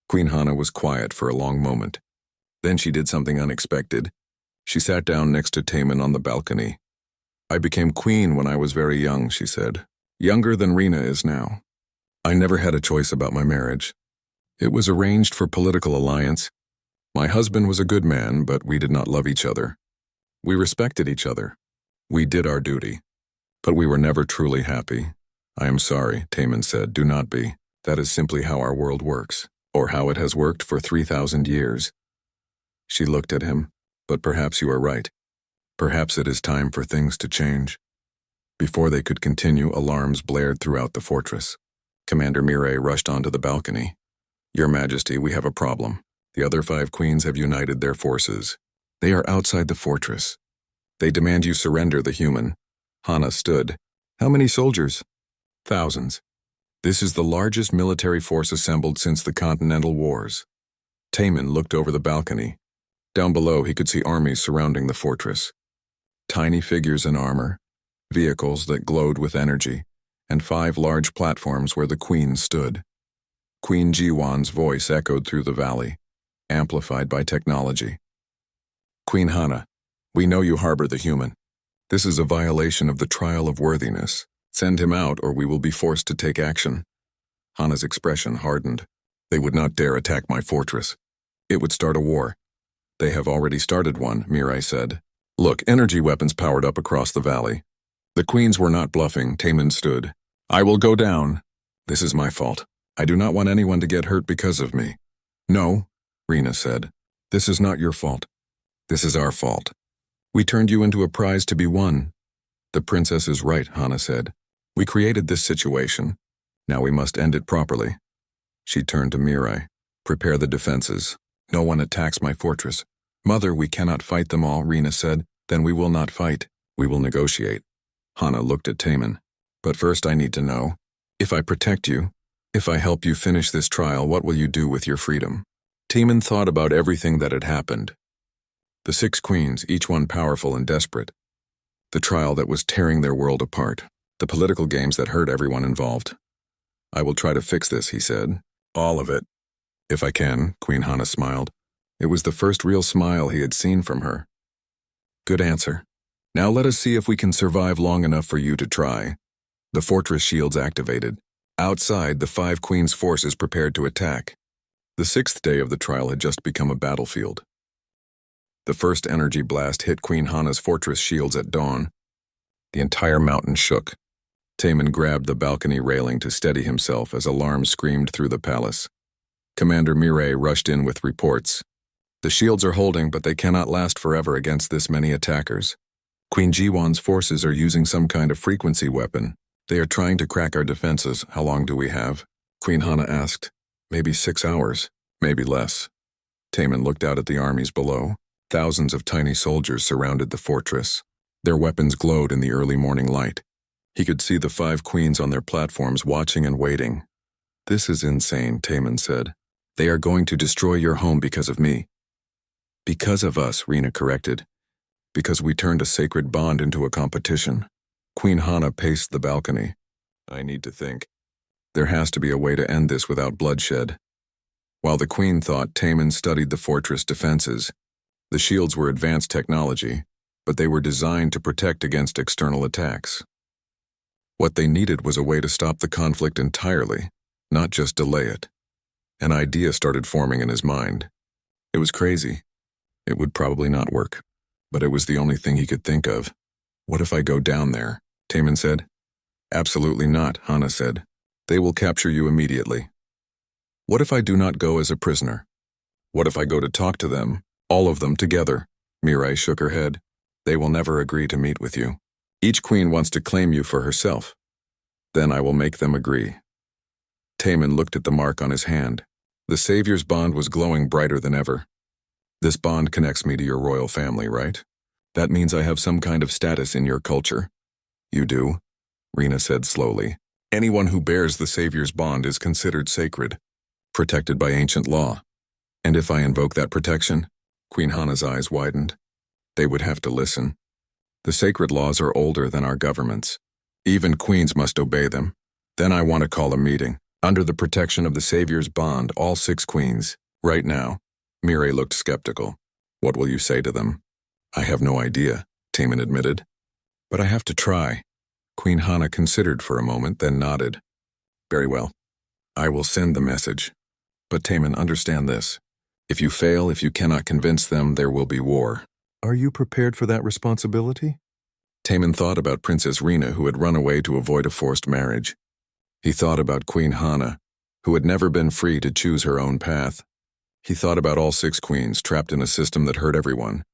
Queen Hana was quiet for a long moment. Then she did something unexpected. She sat down next to Taemin on the balcony. I became queen when I was very young, she said. Younger than Rena is now. I never had a choice about my marriage. It was arranged for political alliance. My husband was a good man, but we did not love each other. We respected each other. We did our duty. But we were never truly happy. I am sorry, Taemin said. Do not be. That is simply how our world works, or how it has worked for 3,000 years. She looked at him. But perhaps you are right. Perhaps it is time for things to change. Before they could continue, alarms blared throughout the fortress. Commander Mireille rushed onto the balcony. Your Majesty, we have a problem. The other 5 queens have united their forces. They are outside the fortress. They demand you surrender the human. Hana stood. How many soldiers? Thousands. This is the largest military force assembled since the Continental Wars. Taemin looked over the balcony. Down below, he could see armies surrounding the fortress. Tiny figures in armor, vehicles that glowed with energy, and 5 large platforms where the queens stood. Queen Jiwan's voice echoed through the valley, amplified by technology. Queen Hana, we know you harbor the human. This is a violation of the trial of worthiness. Send him out or we will be forced to take action. Hana's expression hardened. They would not dare attack my fortress. It would start a war. They have already started one, Mireille said. Look, energy weapons powered up across the valley. The queens were not bluffing. Taman stood. I will go down. This is my fault. I do not want anyone to get hurt because of me. No, Rena said. This is not your fault. This is our fault. We turned you into a prize to be won. The princess is right, Hana said. We created this situation. Now we must end it properly. She turned to Mirai. Prepare the defenses. No one attacks my fortress. Mother, we cannot fight them all, Rena said. Then we will not fight. We will negotiate. Hana looked at Taman. But first I need to know. If I protect you, if I help you finish this trial, what will you do with your freedom? Taman thought about everything that had happened. The 6 queens, each one powerful and desperate. The trial that was tearing their world apart. The political games that hurt everyone involved. I will try to fix this, he said. All of it. If I can, Queen Hana smiled. It was the first real smile he had seen from her. Good answer. Now let us see if we can survive long enough for you to try. The fortress shields activated. Outside, the 5 queens' forces prepared to attack. The 6th day of the trial had just become a battlefield. The first energy blast hit Queen Hana's fortress shields at dawn. The entire mountain shook. Taman grabbed the balcony railing to steady himself as alarms screamed through the palace. Commander Mirai rushed in with reports. The shields are holding, but they cannot last forever against this many attackers. Queen Jiwan's forces are using some kind of frequency weapon. They are trying to crack our defenses. How long do we have? Queen Hana asked. Maybe 6 hours, maybe less. Taman looked out at the armies below. Thousands of tiny soldiers surrounded the fortress. Their weapons glowed in the early morning light. He could see the 5 queens on their platforms watching and waiting. This is insane, Taman said. They are going to destroy your home because of me. Because of us, Rena corrected. Because we turned a sacred bond into a competition. Queen Hana paced the balcony. I need to think. There has to be a way to end this without bloodshed. While the queen thought, Taman studied the fortress defenses. The shields were advanced technology, but they were designed to protect against external attacks. What they needed was a way to stop the conflict entirely, not just delay it. An idea started forming in his mind. It was crazy. It would probably not work, but it was the only thing he could think of. What if I go down there? Taman said. Absolutely not, Hana said. They will capture you immediately. What if I do not go as a prisoner? What if I go to talk to them, all of them together? Mirai shook her head. They will never agree to meet with you. Each queen wants to claim you for herself. Then I will make them agree. Taman looked at the mark on his hand. The Savior's bond was glowing brighter than ever. This bond connects me to your royal family, right? That means I have some kind of status in your culture. You do, Rena said slowly. Anyone who bears the Savior's bond is considered sacred, protected by ancient law. And if I invoke that protection, Queen Hana's eyes widened. They would have to listen. The sacred laws are older than our governments. Even queens must obey them. Then I want to call a meeting. Under the protection of the Savior's bond, all 6 queens. Right now. Mirai looked skeptical. What will you say to them? I have no idea, Taman admitted. But I have to try. Queen Hana considered for a moment, then nodded. Very well. I will send the message. But Taman, understand this. If you fail, if you cannot convince them, there will be war. Are you prepared for that responsibility? Taman thought about Princess Rena, who had run away to avoid a forced marriage. He thought about Queen Hana, who had never been free to choose her own path. He thought about all 6 queens trapped in a system that hurt everyone.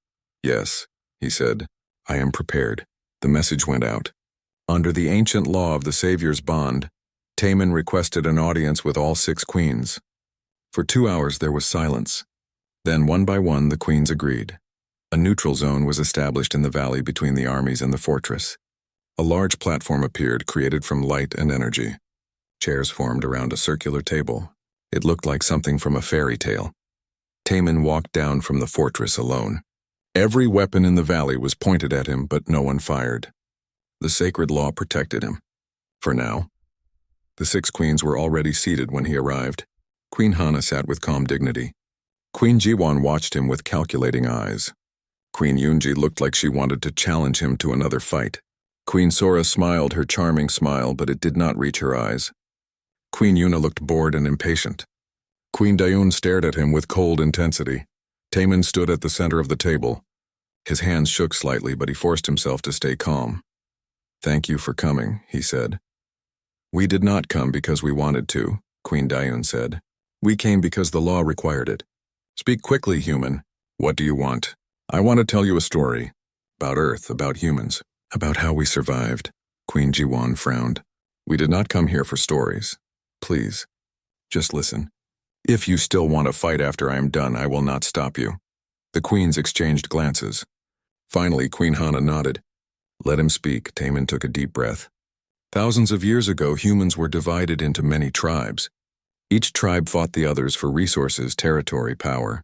Yes, he said, I am prepared. The message went out. Under the ancient law of the Savior's bond, Taman requested an audience with all 6 queens. For 2 hours there was silence. Then one by one the queens agreed. A neutral zone was established in the valley between the armies and the fortress. A large platform appeared, created from light and energy. Chairs formed around a circular table. It looked like something from a fairy tale. Taman walked down from the fortress alone. Every weapon in the valley was pointed at him, but no one fired. The sacred law protected him. For now. The 6 queens were already seated when he arrived. Queen Hana sat with calm dignity. Queen Jiwan watched him with calculating eyes. Queen Yunji looked like she wanted to challenge him to another fight. Queen Sora smiled her charming smile, but it did not reach her eyes. Queen Yuna looked bored and impatient. Queen Dayun stared at him with cold intensity. Taman stood at the center of the table. His hands shook slightly, but he forced himself to stay calm. "Thank you for coming," he said. "We did not come because we wanted to," Queen Dayun said. "We came because the law required it. Speak quickly, human. What do you want?" "I want to tell you a story. About Earth, about humans, about how we survived." Queen Jiwan frowned. "We did not come here for stories. Please, just listen. If you still want to fight after I am done, I will not stop you." The queens exchanged glances. Finally, Queen Hana nodded. "Let him speak." Taman took a deep breath. "Thousands of years ago, humans were divided into many tribes. Each tribe fought the others for resources, territory, power.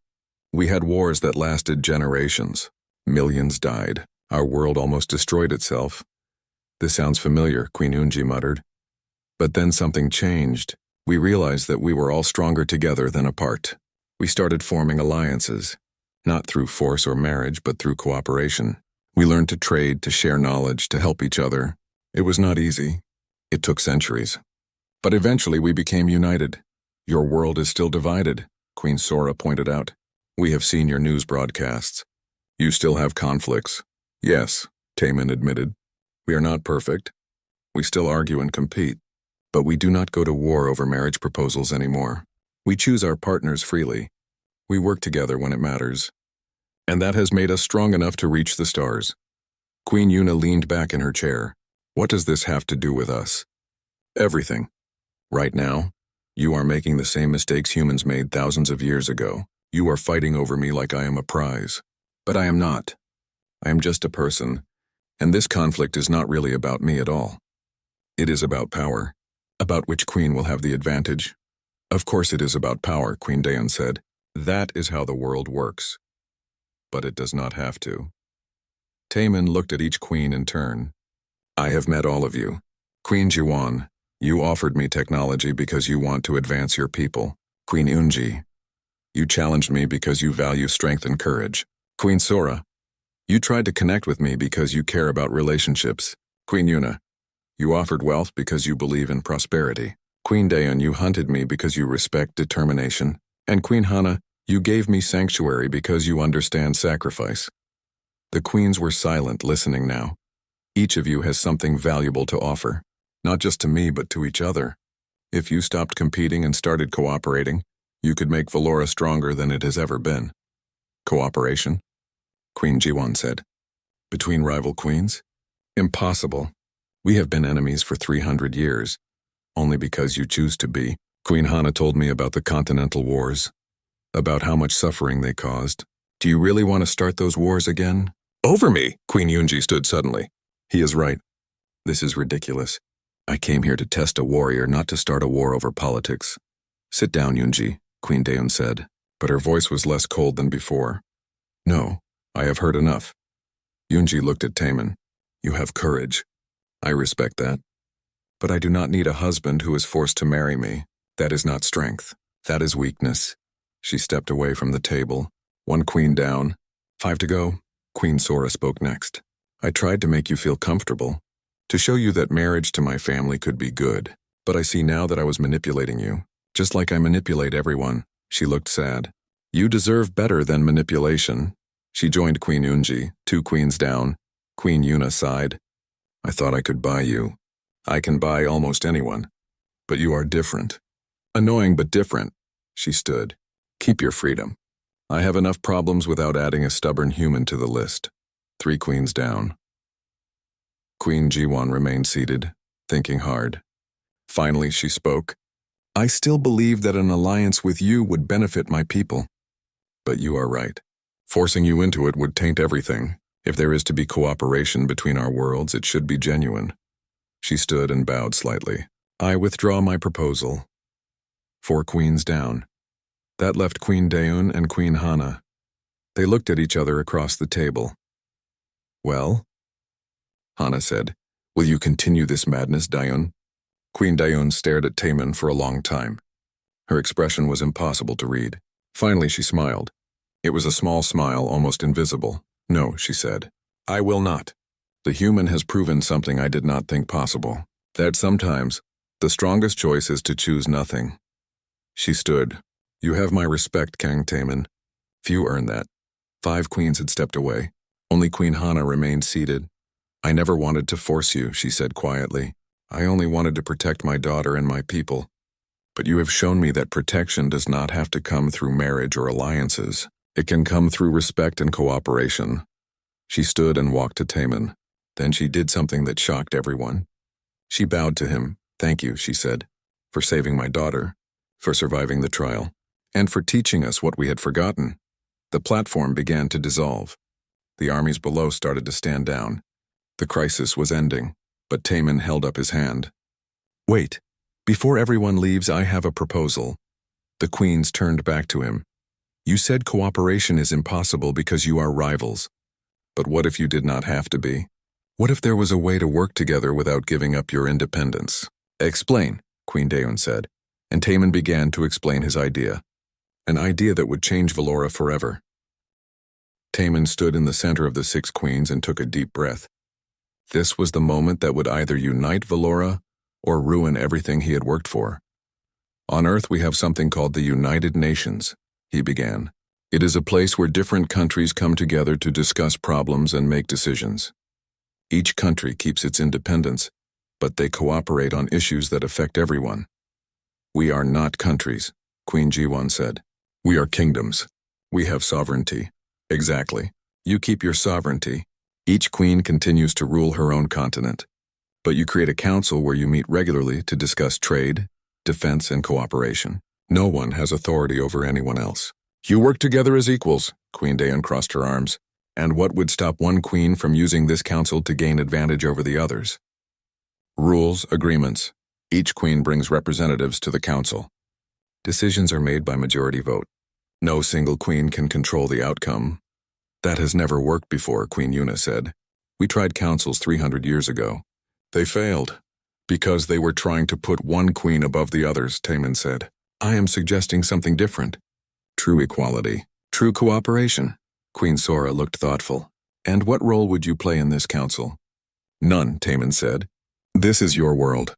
We had wars that lasted generations. Millions died. Our world almost destroyed itself." "This sounds familiar," Queen Unji muttered. "But then something changed. We realized that we were all stronger together than apart. We started forming alliances, not through force or marriage, but through cooperation. We learned to trade, to share knowledge, to help each other. It was not easy. It took centuries. But eventually we became united." "Your world is still divided," Queen Sora pointed out. "We have seen your news broadcasts. You still have conflicts." "Yes," Taman admitted. "We are not perfect. We still argue and compete. But we do not go to war over marriage proposals anymore. We choose our partners freely. We work together when it matters. And that has made us strong enough to reach the stars." Queen Yuna leaned back in her chair. "What does this have to do with us?" "Everything. Right now, you are making the same mistakes humans made thousands of years ago. You are fighting over me like I am a prize. But I am not. I am just a person, and this conflict is not really about me at all. It is about power, about which queen will have the advantage." "Of course it is about power," Queen Dayan said. "That is how the world works. But it does not have to." Taman looked at each queen in turn. "I have met all of you. Queen Jiwan, you offered me technology because you want to advance your people. Queen Unji, you challenged me because you value strength and courage. Queen Sora, you tried to connect with me because you care about relationships. Queen Yuna, you offered wealth because you believe in prosperity. Queen Dayan, you hunted me because you respect determination. And Queen Hana, you gave me sanctuary because you understand sacrifice." The queens were silent, listening now. "Each of you has something valuable to offer, not just to me but to each other. If you stopped competing and started cooperating, you could make Valora stronger than it has ever been." "Cooperation?" Queen Jiwan said. "Between rival queens? Impossible. We have been enemies for 300 years, only because you choose to be." Queen Hana told me about the continental wars, about how much suffering they caused. "Do you really want to start those wars again?" "Over me!" Queen Yunji stood suddenly. "He is right. This is ridiculous. I came here to test a warrior, not to start a war over politics." "Sit down, Yunji," Queen Dayon said, but her voice was less cold than before. "No, I have heard enough." Yunji looked at Taman. "You have courage. I respect that. But I do not need a husband who is forced to marry me. That is not strength. That is weakness." She stepped away from the table. One queen down. 5 to go. Queen Sora spoke next. "I tried to make you feel comfortable, to show you that marriage to my family could be good. But I see now that I was manipulating you, just like I manipulate everyone." She looked sad. "You deserve better than manipulation." She joined Queen Unji, 2 queens down. Queen Yuna sighed. "I thought I could buy you. I can buy almost anyone. But you are different. Annoying but different." She stood. "Keep your freedom. I have enough problems without adding a stubborn human to the list." 3 queens down. Queen Jiwan remained seated, thinking hard. Finally, she spoke. "I still believe that an alliance with you would benefit my people. But you are right. Forcing you into it would taint everything. If there is to be cooperation between our worlds, it should be genuine." She stood and bowed slightly. "I withdraw my proposal." 4 queens down. That left Queen Dayon and Queen Hana. They looked at each other across the table. "Well?" Hana said. "Will you continue this madness, Dayon?" Queen Dayon stared at Taman for a long time. Her expression was impossible to read. Finally, she smiled. It was a small smile, almost invisible. "No," she said. "I will not. The human has proven something I did not think possible. That sometimes, the strongest choice is to choose nothing." She stood. "You have my respect, Kang Taman. Few earn that." 5 queens had stepped away. Only Queen Hana remained seated. "I never wanted to force you," she said quietly. "I only wanted to protect my daughter and my people. But you have shown me that protection does not have to come through marriage or alliances. It can come through respect and cooperation." She stood and walked to Taman. Then she did something that shocked everyone. She bowed to him. "Thank you," she said, "for saving my daughter, for surviving the trial, and for teaching us what we had forgotten." The platform began to dissolve. The armies below started to stand down. The crisis was ending, but Taman held up his hand. "Wait, before everyone leaves, I have a proposal." The queens turned back to him. "You said cooperation is impossible because you are rivals. But what if you did not have to be? What if there was a way to work together without giving up your independence?" "Explain," Queen Daeun said, and Taman began to explain his idea. An idea that would change Valora forever. Taman stood in the center of the 6 queens and took a deep breath. This was the moment that would either unite Valora or ruin everything he had worked for. "On Earth we have something called the United Nations," he began. "It is a place where different countries come together to discuss problems and make decisions. Each country keeps its independence, but they cooperate on issues that affect everyone." "We are not countries," Queen Jiwon said. "We are kingdoms. We have sovereignty." "Exactly. You keep your sovereignty. Each queen continues to rule her own continent. But you create a council where you meet regularly to discuss trade, defense, and cooperation. No one has authority over anyone else. You work together as equals." Queen Daeun crossed her arms. "And what would stop one queen from using this council to gain advantage over the others?" "Rules, agreements. Each queen brings representatives to the council. Decisions are made by majority vote. No single queen can control the outcome." "That has never worked before," Queen Yuna said. "We tried councils 300 years ago. They failed, because they were trying to put one queen above the others," Taman said. "I am suggesting something different. True equality, true cooperation." Queen Sora looked thoughtful. "And what role would you play in this council?" "None," Taman said. "This is your world.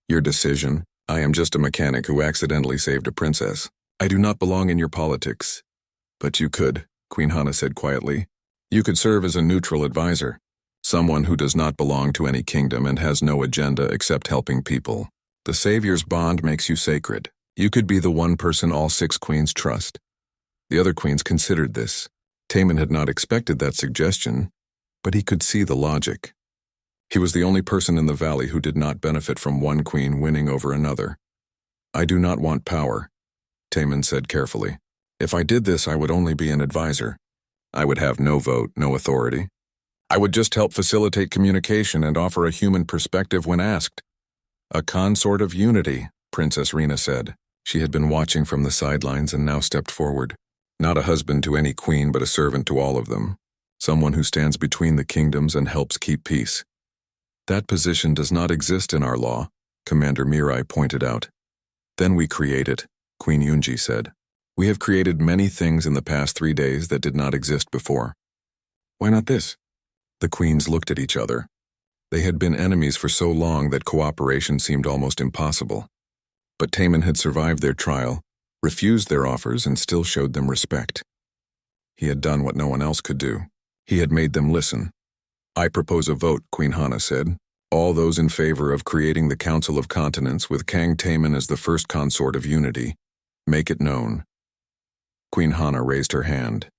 Your decision. I am just a mechanic who accidentally saved a princess. I do not belong in your politics." "But you could," Queen Hana said quietly. "You could serve as a neutral advisor. Someone who does not belong to any kingdom and has no agenda except helping people. The Savior's bond makes you sacred. You could be the one person all 6 queens trust." The other queens considered this. Taman had not expected that suggestion, but he could see the logic. He was the only person in the valley who did not benefit from one queen winning over another. "I do not want power," Taman said carefully. "If I did this, I would only be an advisor. I would have no vote, no authority. I would just help facilitate communication and offer a human perspective when asked." "A consort of unity," Princess Rena said. She had been watching from the sidelines and now stepped forward. "Not a husband to any queen, but a servant to all of them. Someone who stands between the kingdoms and helps keep peace." "That position does not exist in our law," Commander Mirai pointed out. "Then we create it," Queen Yunji said. "We have created many things in the past 3 days that did not exist before." "Why not this?" The queens looked at each other. They had been enemies for so long that cooperation seemed almost impossible. But Taman had survived their trial, refused their offers, and still showed them respect. He had done what no one else could do. He had made them listen. "I propose a vote," Queen Hana said. "All those in favor of creating the Council of Continents with Kang Taman as the first consort of unity, make it known." Queen Hana raised her hand.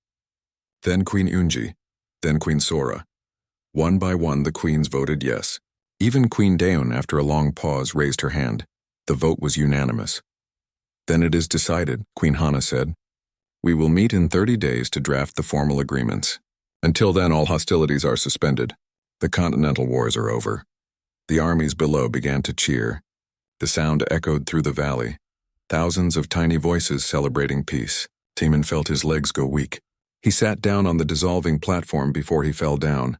Then Queen Yunji. Then Queen Sora. One by one the queens voted yes. Even Queen Daeun, after a long pause, raised her hand. The vote was unanimous. "Then it is decided," Queen Hana said. "We will meet in 30 days to draft the formal agreements. Until then, all hostilities are suspended. The continental wars are over." The armies below began to cheer. The sound echoed through the valley. Thousands of tiny voices celebrating peace. Taman felt his legs go weak. He sat down on the dissolving platform before he fell down.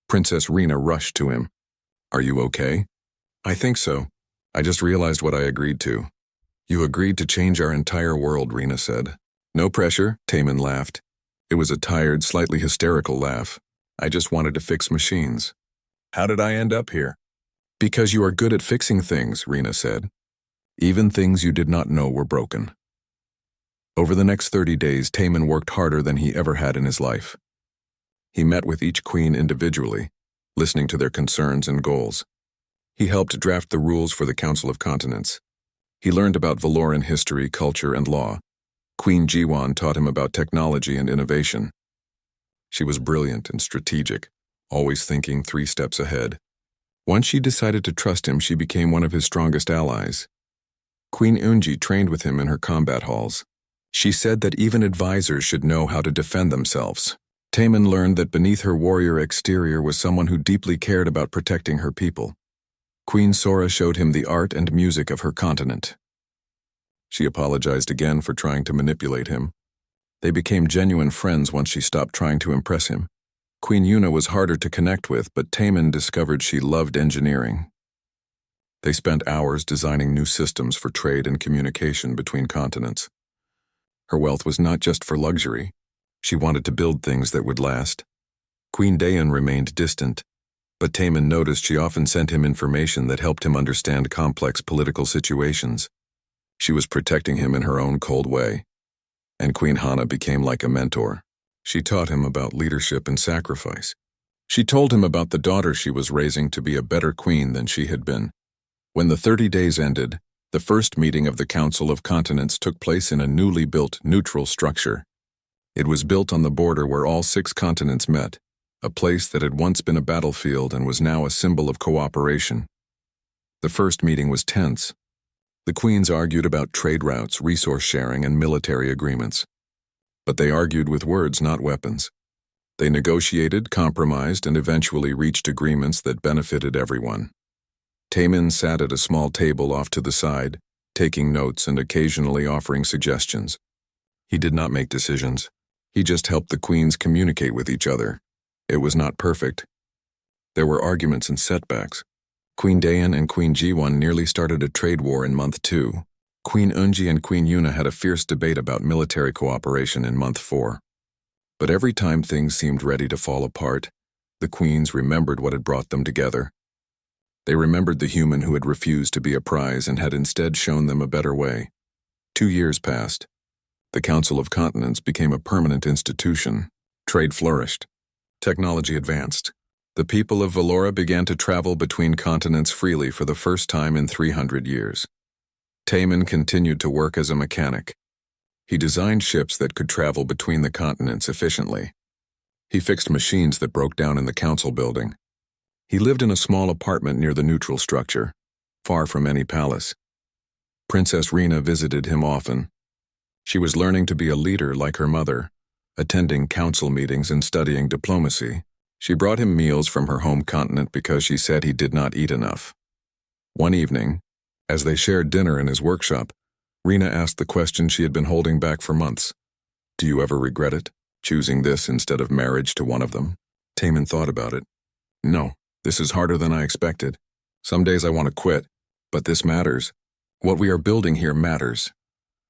Princess Rena rushed to him. "Are you okay?" "I think so. I just realized what I agreed to." "You agreed to change our entire world," Rena said. "No pressure," Taman laughed. It was a tired, slightly hysterical laugh. "I just wanted to fix machines." "How did I end up here?" "Because you are good at fixing things," Rena said. "Even things you did not know were broken." Over the next 30 days, Taman worked harder than he ever had in his life. He met with each queen individually, listening to their concerns and goals. He helped draft the rules for the Council of Continents. He learned about Valoran history, culture, and law. Queen Jiwan taught him about technology and innovation. She was brilliant and strategic, always thinking 3 steps ahead. Once she decided to trust him, she became one of his strongest allies. Queen Unji trained with him in her combat halls. She said that even advisors should know how to defend themselves. Taemin learned that beneath her warrior exterior was someone who deeply cared about protecting her people. Queen Sora showed him the art and music of her continent. She apologized again for trying to manipulate him. They became genuine friends once she stopped trying to impress him. Queen Yuna was harder to connect with, but Taemin discovered she loved engineering. They spent hours designing new systems for trade and communication between continents. Her wealth was not just for luxury. She wanted to build things that would last. Queen Dayan remained distant, but Taemin noticed she often sent him information that helped him understand complex political situations. She was protecting him in her own cold way. And Queen Hana became like a mentor. She taught him about leadership and sacrifice. She told him about the daughter she was raising to be a better queen than she had been. When the 30 days ended, the first meeting of the Council of Continents took place in a newly built neutral structure. It was built on the border where all 6 continents met, a place that had once been a battlefield and was now a symbol of cooperation. The first meeting was tense. The queens argued about trade routes, resource sharing, and military agreements. But they argued with words, not weapons. They negotiated, compromised, and eventually reached agreements that benefited everyone. Taemin sat at a small table off to the side, taking notes and occasionally offering suggestions. He did not make decisions. He just helped the queens communicate with each other. It was not perfect. There were arguments and setbacks. Queen Dayan and Queen Jiwan nearly started a trade war in month 2. Queen Unji and Queen Yuna had a fierce debate about military cooperation in month 4. But every time things seemed ready to fall apart, the queens remembered what had brought them together. They remembered the human who had refused to be a prize and had instead shown them a better way. 2 years passed. The Council of Continents became a permanent institution. Trade flourished. Technology advanced. The people of Valora began to travel between continents freely for the first time in 300 years. Taemin continued to work as a mechanic. He designed ships that could travel between the continents efficiently. He fixed machines that broke down in the council building. He lived in a small apartment near the neutral structure, far from any palace. Princess Rina visited him often. She was learning to be a leader like her mother, attending council meetings and studying diplomacy. She brought him meals from her home continent because she said he did not eat enough. One evening, as they shared dinner in his workshop, Rina asked the question she had been holding back for months. Do you ever regret it, choosing this instead of marriage to one of them? Taemin thought about it. No, this is harder than I expected. Some days I want to quit, but this matters. What we are building here matters.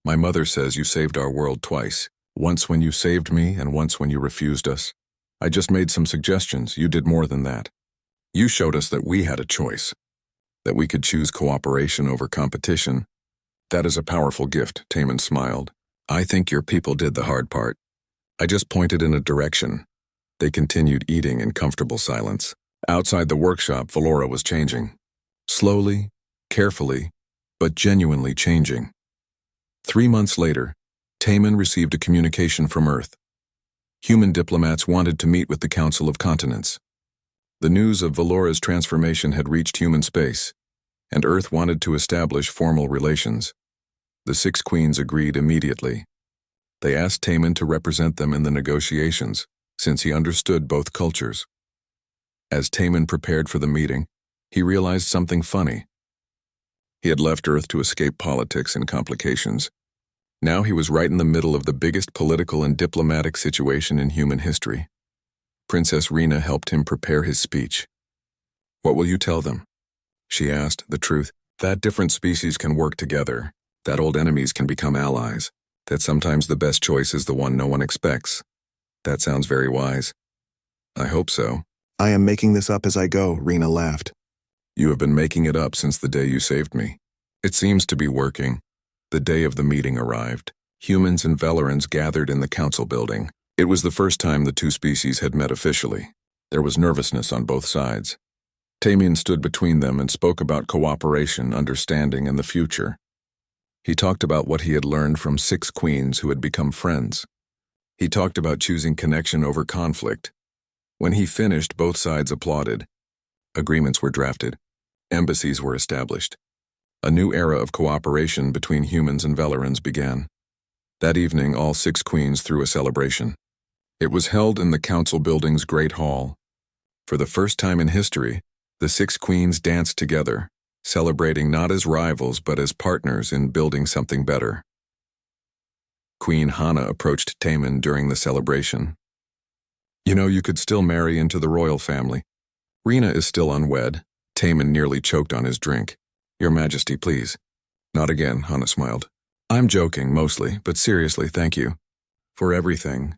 My mother says you saved our world twice, once when you saved me and once when you refused us. I just made some suggestions. You did more than that. You showed us that we had a choice, that we could choose cooperation over competition. That is a powerful gift, Taemin smiled. I think your people did the hard part. I just pointed in a direction. They continued eating in comfortable silence. Outside the workshop, Valora was changing. Slowly, carefully, but genuinely changing. 3 months later, Taemin received a communication from Earth. Human diplomats wanted to meet with the Council of Continents. The news of Valora's transformation had reached human space, and Earth wanted to establish formal relations. The 6 queens agreed immediately. They asked Taemin to represent them in the negotiations, since he understood both cultures. As Taemin prepared for the meeting, he realized something funny. He had left Earth to escape politics and complications. Now he was right in the middle of the biggest political and diplomatic situation in human history. Princess Rina helped him prepare his speech. What will you tell them? She asked. The truth, that different species can work together, that old enemies can become allies, that sometimes the best choice is the one no one expects. That sounds very wise. I hope so. I am making this up as I go, Rina laughed. You have been making it up since the day you saved me. It seems to be working. The day of the meeting arrived. Humans and Valorans gathered in the council building. It was the first time the two species had met officially. There was nervousness on both sides. Tamian stood between them and spoke about cooperation, understanding, and the future. He talked about what he had learned from 6 queens who had become friends. He talked about choosing connection over conflict. When he finished, both sides applauded. Agreements were drafted. Embassies were established. A new era of cooperation between humans and Velerans began. That evening, all 6 queens threw a celebration. It was held in the council building's Great Hall. For the first time in history, the 6 queens danced together, celebrating not as rivals but as partners in building something better. Queen Hana approached Taman during the celebration. "You know, you could still marry into the royal family. Rena is still unwed." Taman nearly choked on his drink. "Your Majesty, please." "Not again," Hana smiled. "I'm joking, mostly, but seriously, thank you. For everything.